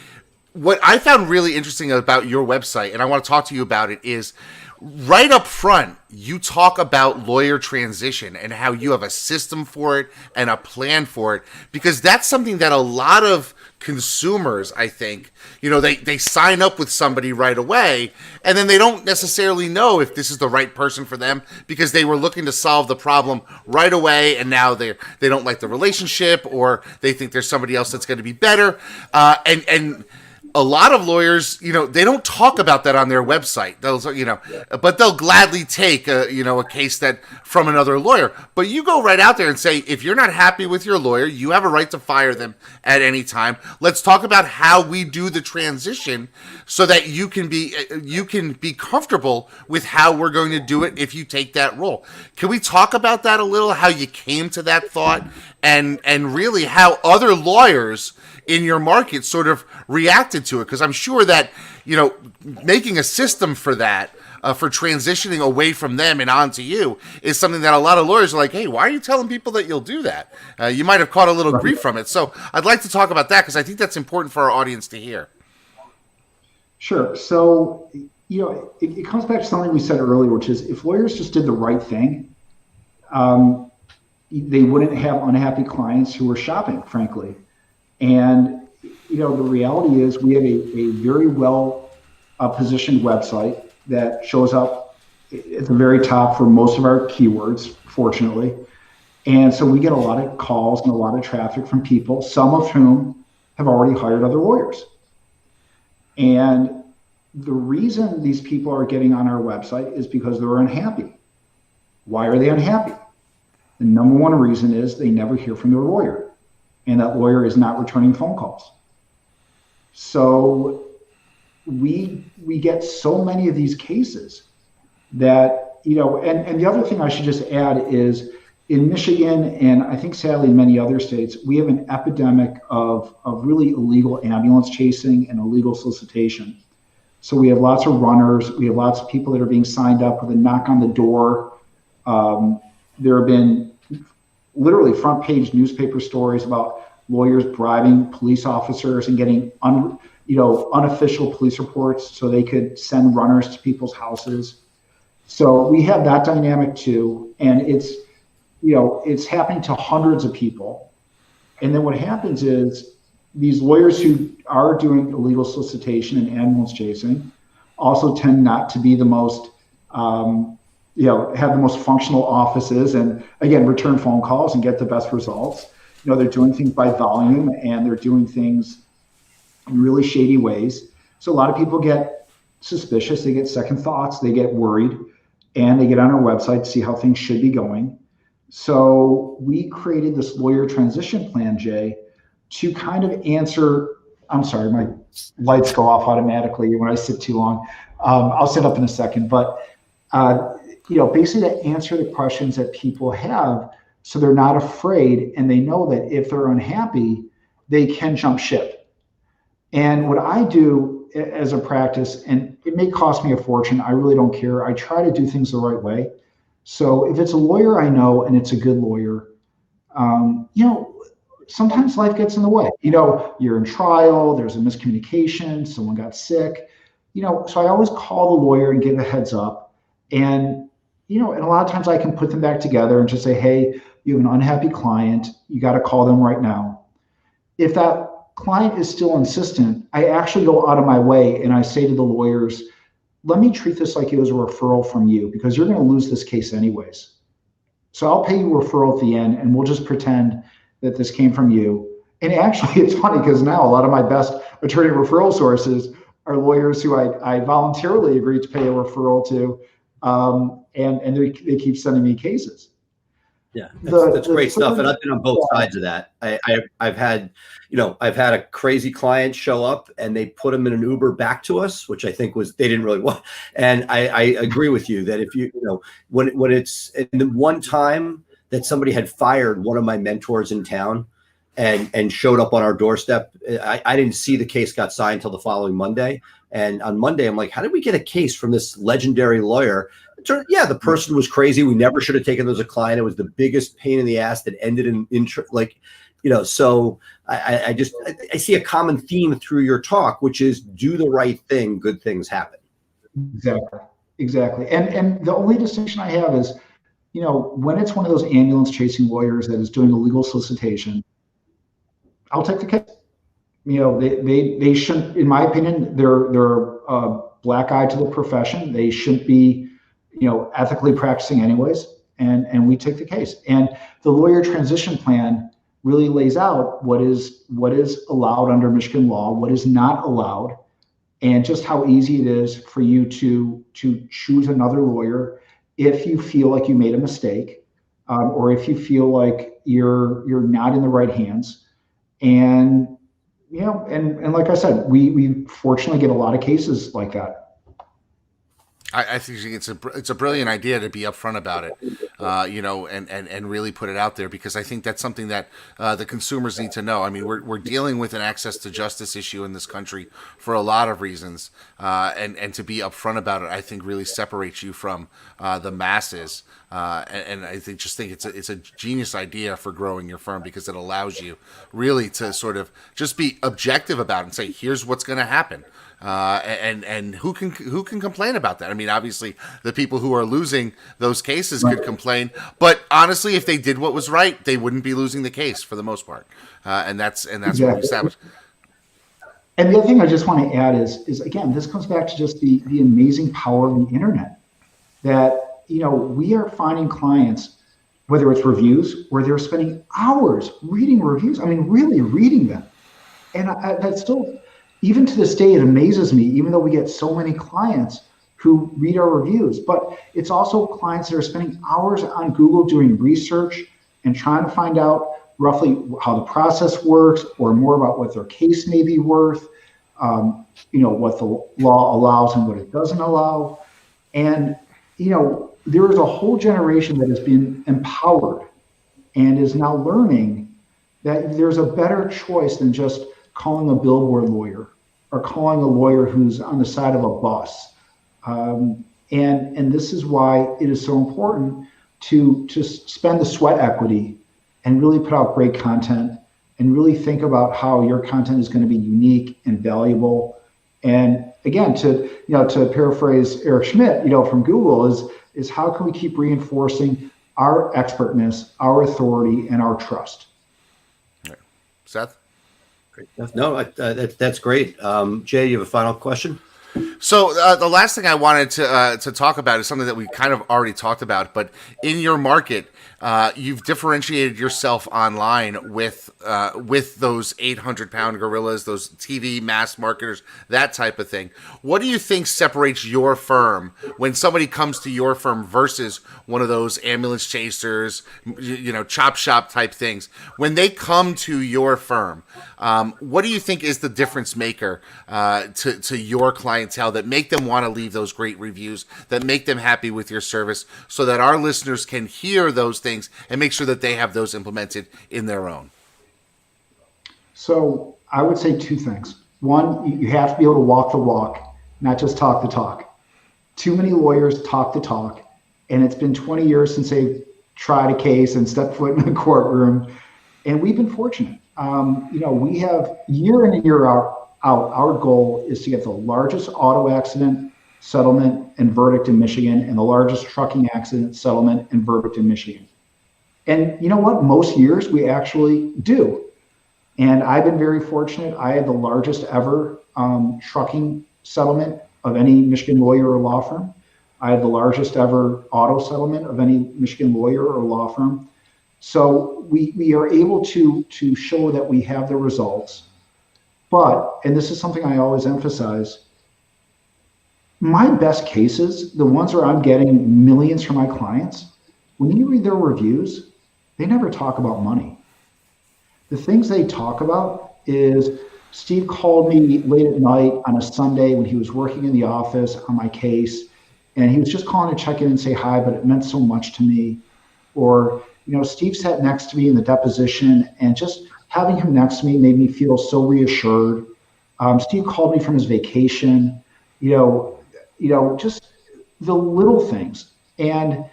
what I found really interesting about your website, and I want to talk to you about it, is right up front, you talk about lawyer transition and how you have a system for it and a plan for it, because that's something that a lot of consumers, I think, they sign up with somebody right away, and then they don't necessarily know if this is the right person for them because they were looking to solve the problem right away, and now they don't like the relationship, or they think there's somebody else that's going to be better, and a lot of lawyers, they don't talk about that on their website. But they'll gladly take a case that from another lawyer. But you go right out there and say, if you're not happy with your lawyer, you have a right to fire them at any time. Let's talk about how we do the transition so that you can be comfortable with how we're going to do it if you take that role. Can we talk about that a little? How you came to that thought, and really how other lawyers in your market sort of reacted to it? Because I'm sure that, making a system for that, for transitioning away from them and onto you, is something that a lot of lawyers are like, hey, why are you telling people that you'll do that? You might have caught a little grief from it. So I'd like to talk about that because I think that's important for our audience to hear. Sure. So, it comes back to something we said earlier, which is if lawyers just did the right thing, they wouldn't have unhappy clients who were shopping, frankly. And, the reality is we have a very well positioned website that shows up at the very top for most of our keywords, fortunately. And so we get a lot of calls and a lot of traffic from people, some of whom have already hired other lawyers. And the reason these people are getting on our website is because they're unhappy. Why are they unhappy? The number one reason is they never hear from their lawyer, and that lawyer is not returning phone calls. So we get so many of these cases that, and the other thing I should just add is in Michigan, and I think sadly in many other states, we have an epidemic of really illegal ambulance chasing and illegal solicitation. So we have lots of runners, we have lots of people that are being signed up with a knock on the door. There have been literally front page newspaper stories about lawyers bribing police officers and getting unofficial police reports so they could send runners to people's houses. So we have that dynamic too, and it's happening to hundreds of people. And then what happens is these lawyers who are doing illegal solicitation and ambulance chasing also tend not to be the most have the most functional offices and, again, return phone calls and get the best results. They're doing things by volume, and they're doing things in really shady ways. So a lot of people get suspicious, they get second thoughts, they get worried, and they get on our website to see how things should be going. So we created this lawyer transition plan, Jay, to kind of answer, I'm sorry, my lights go off automatically when I sit too long. I'll sit up in a second, but basically to answer the questions that people have so they're not afraid, and they know that if they're unhappy, they can jump ship. And what I do as a practice, and it may cost me a fortune, I really don't care. I try to do things the right way. So if it's a lawyer I know and it's a good lawyer, sometimes life gets in the way. You're in trial, there's a miscommunication, someone got sick, so I always call the lawyer and give a heads up. And, and a lot of times I can put them back together and just say, hey, you have an unhappy client, you got to call them right now. If that client is still insistent, I actually go out of my way and I say to the lawyers, let me treat this like it was a referral from you, because you're going to lose this case anyways. So I'll pay you a referral at the end, and we'll just pretend that this came from you. And actually, it's funny because now a lot of my best attorney referral sources are lawyers who I voluntarily agreed to pay a referral to, and they keep sending me cases. Yeah, that's great stuff, and I've been on both sides of that. I've had a crazy client show up, and they put them in an Uber back to us, which I think was they didn't really want. And I agree with you that if when it's in the one time that somebody had fired one of my mentors in town, and showed up on our doorstep, I didn't see the case got signed until the following Monday. And on Monday, I'm like, how did we get a case from this legendary lawyer? Yeah, the person was crazy. We never should have taken them as a client. It was the biggest pain in the ass that ended in So I see a common theme through your talk, which is do the right thing, good things happen. Exactly. And the only distinction I have is, when it's one of those ambulance chasing lawyers that is doing a legal solicitation, I'll take the case. They shouldn't, in my opinion, they're a black eye to the profession. They shouldn't be, ethically practicing anyways. And we take the case. And the lawyer transition plan really lays out what is allowed under Michigan law, what is not allowed, and just how easy it is for you to choose another lawyer if you feel like you made a mistake, or if you feel like you're not in the right hands. And and like I said, we fortunately get a lot of cases like that. I think it's a brilliant idea to be upfront about it, and really put it out there, because I think that's something that the consumers need to know. I mean, we're dealing with an access to justice issue in this country for a lot of reasons, and to be upfront about it, I think really separates you from the masses. And I think it's a genius idea for growing your firm, because it allows you really to sort of just be objective about it and say, here's what's going to happen. And who can complain about that? I mean, obviously, the people who are losing those cases could complain, but honestly, if they did what was right, they wouldn't be losing the case for the most part. And that's exactly what we established. And the other thing I just want to add is again, this comes back to just the amazing power of the internet. That we are finding clients, whether it's reviews, where they're spending hours reading reviews. I mean, really reading them, and that's still. Even to this day, it amazes me, even though we get so many clients who read our reviews, but it's also clients that are spending hours on Google doing research and trying to find out roughly how the process works, or more about what their case may be worth, what the law allows and what it doesn't allow. And, there is a whole generation that has been empowered and is now learning that there's a better choice than just calling a billboard lawyer or calling a lawyer who's on the side of a bus. And this is why it is so important to spend the sweat equity and really put out great content and really think about how your content is going to be unique and valuable. And again, to paraphrase Eric Schmidt, from Google, is how can we keep reinforcing our expertness, our authority, and our trust? Right. Seth? Great. No, that's great. Jay, you have a final question? So the last thing I wanted to talk about is something that we kind of already talked about, but in your market, you've differentiated yourself online with those 800-pound gorillas, those TV mass marketers, that type of thing. What do you think separates your firm when somebody comes to your firm versus one of those ambulance chasers, chop shop type things? When they come to your firm, what do you think is the difference maker to your clientele that make them want to leave those great reviews, that make them happy with your service, so that our listeners can hear those things and make sure that they have those implemented in their own? So I would say two things. One, you have to be able to walk the walk, not just talk the talk. Too many lawyers talk the talk, and it's been 20 years since they've tried a case and stepped foot in the courtroom. And we've been fortunate. We have year in and year out, our goal is to get the largest auto accident settlement and verdict in Michigan and the largest trucking accident settlement and verdict in Michigan. And you know what? Most years we actually do. And I've been very fortunate. I had the largest ever trucking settlement of any Michigan lawyer or law firm. I had the largest ever auto settlement of any Michigan lawyer or law firm. So we are able to show that we have the results. But, and this is something I always emphasize, my best cases, the ones where I'm getting millions from my clients, when you read their reviews, they never talk about money. The things they talk about is, Steve called me late at night on a Sunday when he was working in the office on my case, and he was just calling to check in and say hi, but it meant so much to me. Or, Steve sat next to me in the deposition, and just having him next to me made me feel so reassured. Steve called me from his vacation, just the little things. And,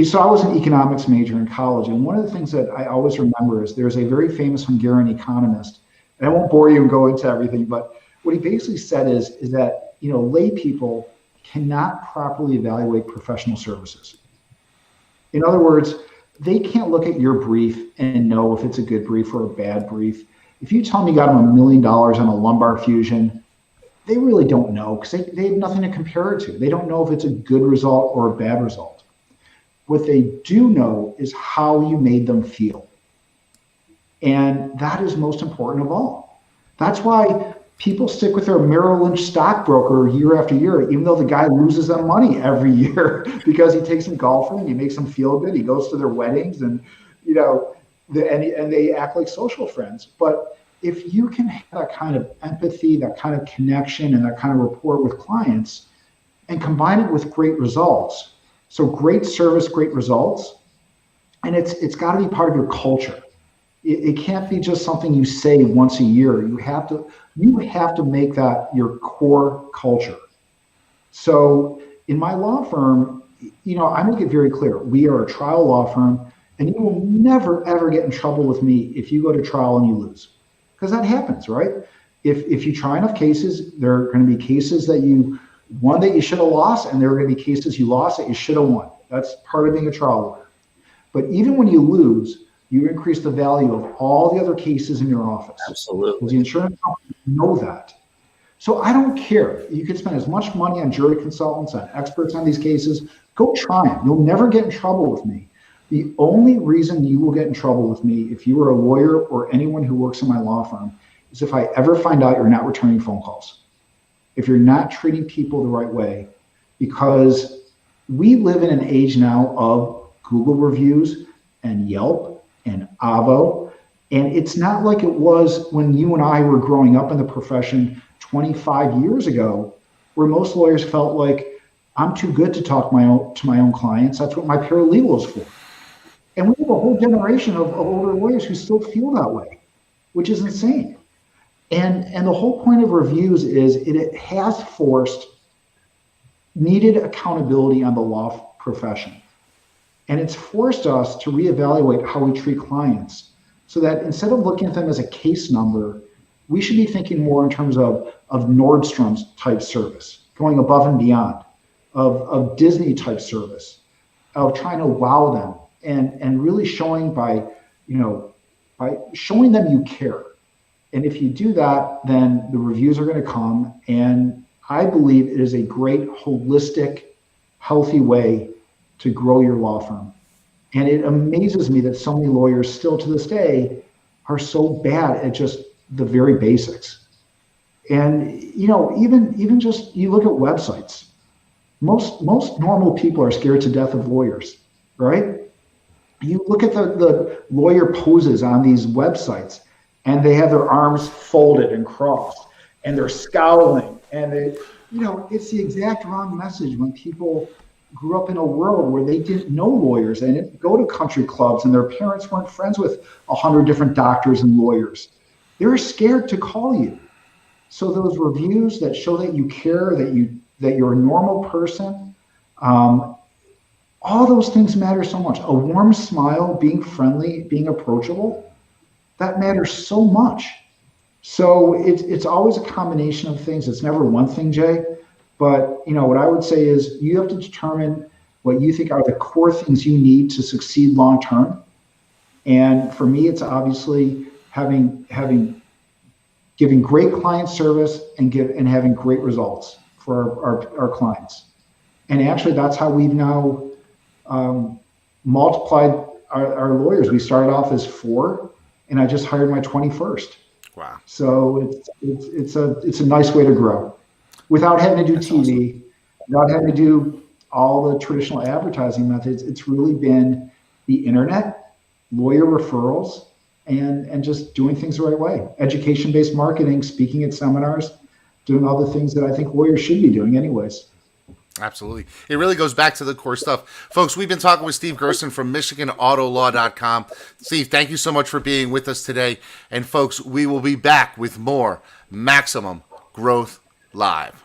So I was an economics major in college, and one of the things that I always remember is there's a very famous Hungarian economist, and I won't bore you and go into everything, but what he basically said is that lay people cannot properly evaluate professional services. In other words, they can't look at your brief and know if it's a good brief or a bad brief. If you tell me you got them $1 million on a lumbar fusion, they really don't know because they have nothing to compare it to. They don't know if it's a good result or a bad result. What they do know is how you made them feel. And that is most important of all. That's why people stick with their Merrill Lynch stockbroker year after year, even though the guy loses them money every year because he takes them golfing, he makes them feel good, he goes to their weddings, and and they act like social friends. But if you can have that kind of empathy, that kind of connection, and that kind of rapport with clients, and combine it with great results, so great service, great results, and it's got to be part of your culture. It can't be just something you say once a year. You have to make that your core culture. So in my law firm, I make it very clear, we are a trial law firm, and you will never, ever get in trouble with me if you go to trial and you lose. Because that happens, right? If you try enough cases, there are going to be cases that you won that you should have lost, and there are going to be cases you lost that you should have won. That's part of being a trial lawyer. But even when you lose, you increase the value of all the other cases in your office. Absolutely. Because the insurance companies know that. So I don't care. You can spend as much money on jury consultants, on experts on these cases. Go try them. You'll never get in trouble with me. The only reason you will get in trouble with me if you are a lawyer or anyone who works in my law firm is if I ever find out you're not returning phone calls. If you're not treating people the right way, because we live in an age now of Google reviews and Yelp and Avo, and it's not like it was when you and I were growing up in the profession 25 years ago, where most lawyers felt like, I'm too good to talk to my own clients. That's what my paralegal is for. And we have a whole generation of older lawyers who still feel that way, which is insane. And the whole point of reviews is it has forced needed accountability on the law profession. And it's forced us to reevaluate how we treat clients so that instead of looking at them as a case number, we should be thinking more in terms of Nordstrom's type service, going above and beyond, of Disney type service, of trying to wow them and really showing by showing them you care. And if you do that, then the reviews are going to come. And I believe it is a great, holistic, healthy way to grow your law firm. And it amazes me that so many lawyers still to this day are so bad at just the very basics. And, even just, you look at websites, most normal people are scared to death of lawyers, right? You look at the lawyer poses on these websites, and they have their arms folded and crossed, and they're scowling, and it's the exact wrong message when people grew up in a world where they didn't know lawyers and didn't go to country clubs, and their parents weren't friends with 100 different doctors and lawyers. They were scared to call you. So those reviews that show that you care, that you're a normal person, all those things matter so much. A warm smile, being friendly, being approachable, that matters so much. So it's always a combination of things. It's never one thing, Jay. But what I would say is you have to determine what you think are the core things you need to succeed long term. And for me, it's obviously giving great client service and having great results for our clients. And actually, that's how we've now multiplied our lawyers. We started off as 4, and I just hired my 21st. Wow! So it's a nice way to grow, without having to do TV, awesome. Without having to do all the traditional advertising methods. It's really been the internet, lawyer referrals, and just doing things the right way. Education-based marketing, speaking at seminars, doing all the things that I think lawyers should be doing anyways. Absolutely. It really goes back to the core stuff. Folks, we've been talking with Steve Gursten from MichiganAutoLaw.com. Steve, thank you so much for being with us today. And folks, we will be back with more Maximum Growth Live.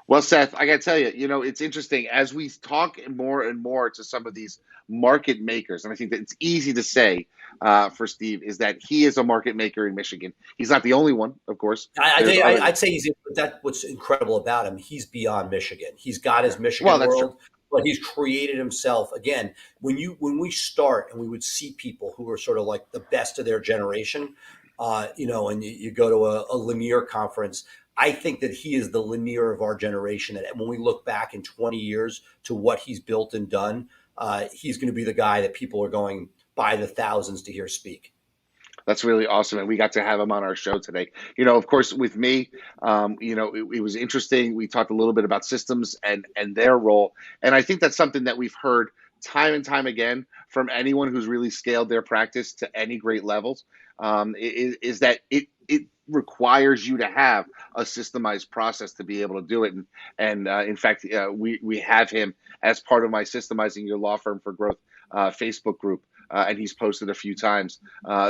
Well, Seth, I got to tell you, it's interesting as we talk more and more to some of these market makers, and I think that it's easy to say for Steve is that he is a market maker in Michigan. He's not the only one, of course. I tell There's you, other. I'd say he's that. What's incredible about him, he's beyond Michigan. He's got his Well, Michigan that's true. world, but he's created himself again. When we start and we would see people who are sort of like the best of their generation, and you go to a Lanier conference. I think that he is the Lanier of our generation. And when we look back in 20 years to what he's built and done, he's going to be the guy that people are going by the thousands to hear speak. That's really awesome, and we got to have him on our show today. Of course, with me, it was interesting. We talked a little bit about systems and their role, and I think that's something that we've heard time and time again from anyone who's really scaled their practice to any great levels. Is that it requires you to have a systemized process to be able to do it, and in fact, we have him as part of my Systemizing Your Law Firm for Growth Facebook group. And he's posted a few times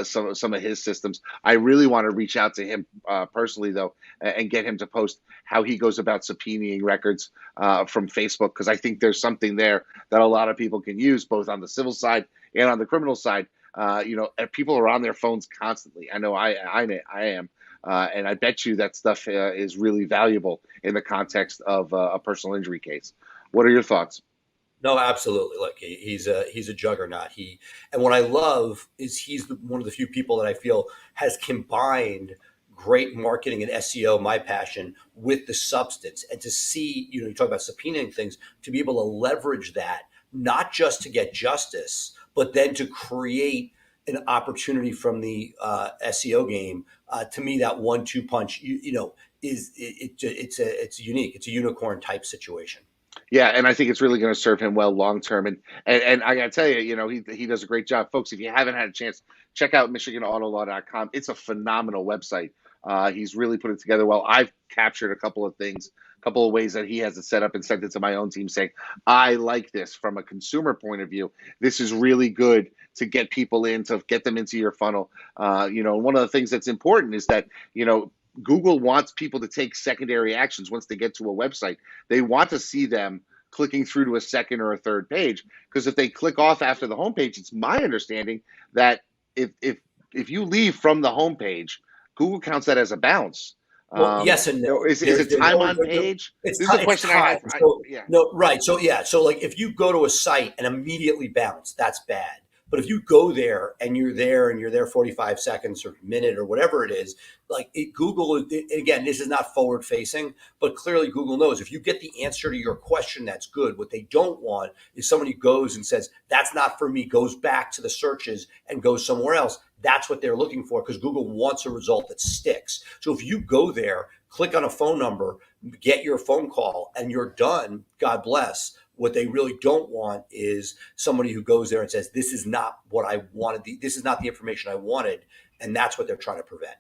some of his systems. I really want to reach out to him personally, though, and get him to post how he goes about subpoenaing records from Facebook, because I think there's something there that a lot of people can use, both on the civil side and on the criminal side. And people are on their phones constantly. I know I am. And I bet you that stuff is really valuable in the context of a personal injury case. What are your thoughts? No, absolutely. Look, he's a juggernaut. And what I love is he's one of the few people that I feel has combined great marketing and SEO, my passion, with the substance. And to see, you talk about subpoenaing things, to be able to leverage that, not just to get justice, but then to create an opportunity from the SEO game. To me, that 1-2 punch, it's unique. It's a unicorn type situation. Yeah, and I think it's really going to serve him well long term. And I got to tell you, he does a great job, folks. If you haven't had a chance, check out MichiganAutoLaw.com. It's a phenomenal website. He's really put it together well. I've captured a couple of things, a couple of ways that he has it set up and sent it to my own team, saying, "I like this from a consumer point of view. This is really good to get people in, to get them into your funnel." One of the things that's important is that Google wants people to take secondary actions once they get to a website. They want to see them clicking through to a second or a third page, because if they click off after the homepage, it's my understanding that if you leave from the homepage, Google counts that as a bounce. Well, yes and no. Is it time on page? This is a question I had. Yeah. No, right. So like if you go to a site and immediately bounce, that's bad. But if you go there and you're there 45 seconds or a minute or whatever it is, Google, again, this is not forward facing, but clearly Google knows if you get the answer to your question, that's good. What they don't want is somebody goes and says, that's not for me, goes back to the searches and goes somewhere else. That's what they're looking for, because Google wants a result that sticks. So if you go there, click on a phone number, get your phone call, and you're done, God bless. What they really don't want is somebody who goes there and says, this is not what I wanted. This is not the information I wanted. And that's what they're trying to prevent.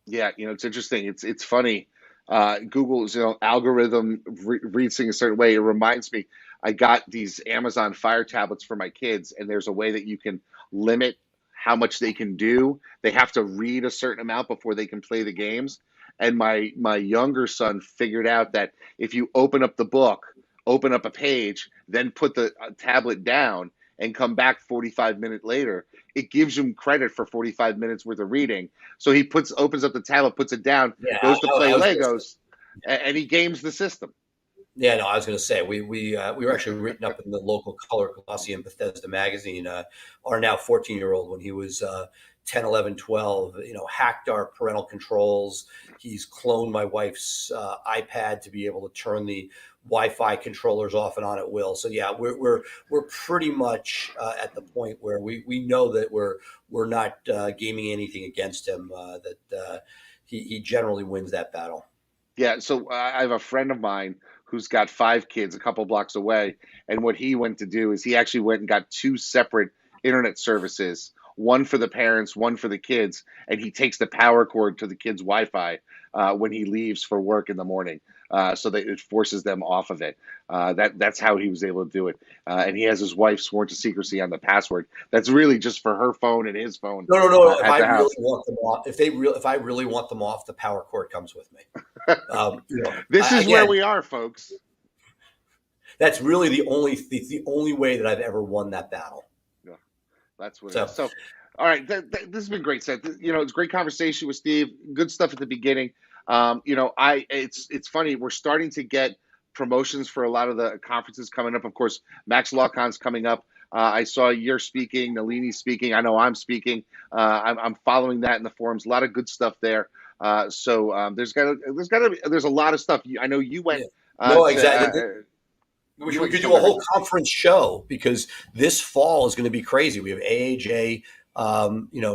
Yeah, it's interesting. It's funny. Google's algorithm reads things a certain way. It reminds me, I got these Amazon Fire tablets for my kids, and there's a way that you can limit how much they can do. They have to read a certain amount before they can play the games. And my younger son figured out that if you open up the book, open up a page, then put the tablet down and come back 45 minutes later, it gives him credit for 45 minutes worth of reading. So he opens up the tablet, puts it down, goes to play Legos, and he games the system. Yeah, no, I was going to say we were actually written up in the local color glossy in Bethesda magazine. Our now 14-year-old, when he was 10, 11, 12, hacked our parental controls. He's cloned my wife's iPad to be able to turn the Wi-Fi controllers off and on at will. So yeah, we're pretty much at the point where we know that we're not gaming anything against him. That he generally wins that battle. Yeah. So I have a friend of mine who's got 5 kids a couple blocks away, and what he went to do is he actually went and got 2 separate internet services. One for the parents, one for the kids, and he takes the power cord to the kids' Wi-Fi when he leaves for work in the morning, so that it forces them off of it. That's how he was able to do it, and he has his wife sworn to secrecy on the password. That's really just for her phone and his phone. No. If I really want them off, if I really want them off, the power cord comes with me. This is where we are, folks. That's really the only way that I've ever won that battle. Yeah, that's what it is. So, all right, this has been great, Seth. It's a great conversation with Steve. Good stuff at the beginning. It's funny. We're starting to get promotions for a lot of the conferences coming up. Of course, Max LawCon's coming up. I saw you're speaking, Nalini's speaking. I know I'm speaking. I'm following that in the forums. A lot of good stuff there. There's a lot of stuff. I know you went. No, exactly. We could do a whole conference show because this fall is going to be crazy. We have AAJ,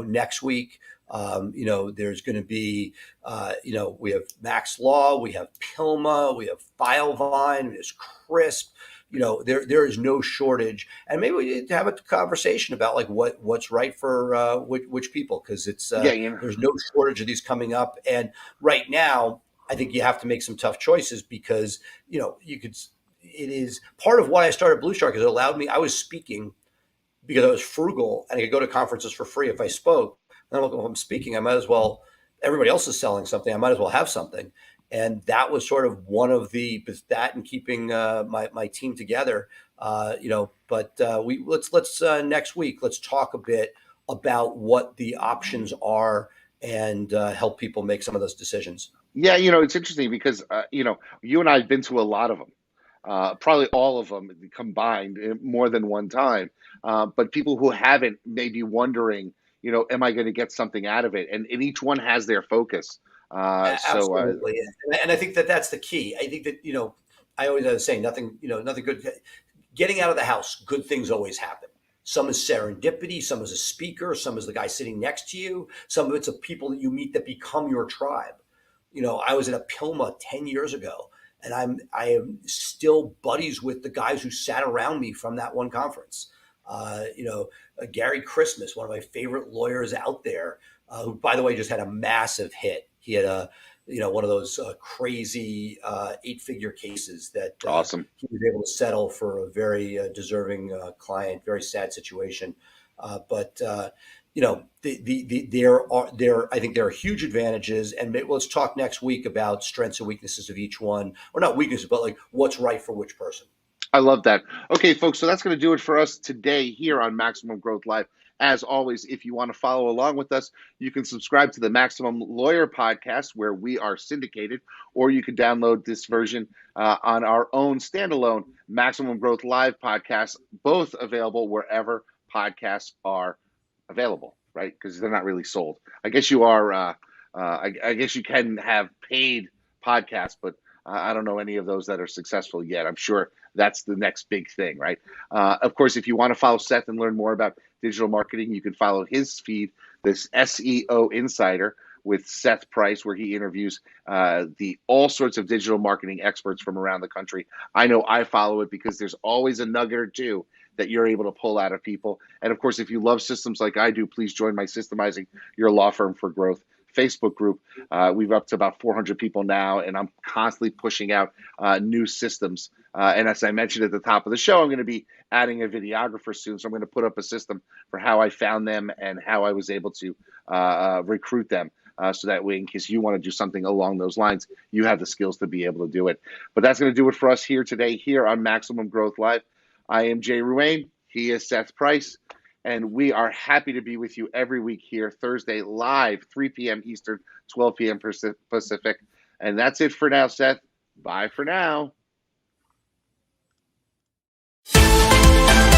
next week. There's going to be, we have Max Law, we have PILMA, we have Filevine, there's CRISP. There is no shortage, and maybe we need to have a conversation about like what's right for which people, because it's there's no shortage of these coming up, and right now I think you have to make some tough choices because it is part of why I started Blue Shark is it allowed me. I was speaking because I was frugal and I could go to conferences for free if I spoke. And if I'm speaking, I might as well. Everybody else is selling something. I might as well have something. And that was sort of one of that and keeping my team together. But let's next week let's talk a bit about what the options are and help people make some of those decisions. Yeah, it's interesting because you and I have been to a lot of them. Probably all of them combined more than one time. But people who haven't may be wondering, am I going to get something out of it? And each one has their focus. Absolutely. And I think that's the key. I think that, I always say nothing good. Getting out of the house, good things always happen. Some is serendipity, some is a speaker, some is the guy sitting next to you. Some of it's a people that you meet that become your tribe. I was at a PILMA 10 years ago. And I am still buddies with the guys who sat around me from that one conference. Gary Christmas, one of my favorite lawyers out there, who, by the way, just had a massive hit. He had one of those crazy 8-figure cases that awesome. He was able to settle for a very deserving client. Very sad situation, but. I think there are huge advantages, and maybe let's talk next week about strengths and weaknesses of each one, or not weaknesses, but like what's right for which person. I love that. Okay, folks, so that's going to do it for us today here on Maximum Growth Live. As always, if you want to follow along with us, you can subscribe to the Maximum Lawyer podcast where we are syndicated, or you can download this version on our own standalone Maximum Growth Live podcast, both available wherever podcasts are available, right? Because they're not really sold. I guess you are. I guess you can have paid podcasts, but I don't know any of those that are successful yet. I'm sure that's the next big thing, right? Of course, if you want to follow Seth and learn more about digital marketing, you can follow his feed, this SEO Insider with Seth Price, where he interviews all sorts of digital marketing experts from around the country. I know I follow it because there's always a nugget or two that you're able to pull out of people. And of course, if you love systems like I do, please join my Systemizing Your Law Firm for Growth Facebook group. We've up to about 400 people now, and I'm constantly pushing out new systems. And as I mentioned at the top of the show, I'm going to be adding a videographer soon. So I'm going to put up a system for how I found them and how I was able to recruit them. So that way, in case you want to do something along those lines, you have the skills to be able to do it. But that's going to do it for us here today, here on Maximum Growth Live. I am Jay Ruane. He is Seth Price. And we are happy to be with you every week here, Thursday, live, 3 p.m. Eastern, 12 p.m. Pacific. And that's it for now, Seth. Bye for now.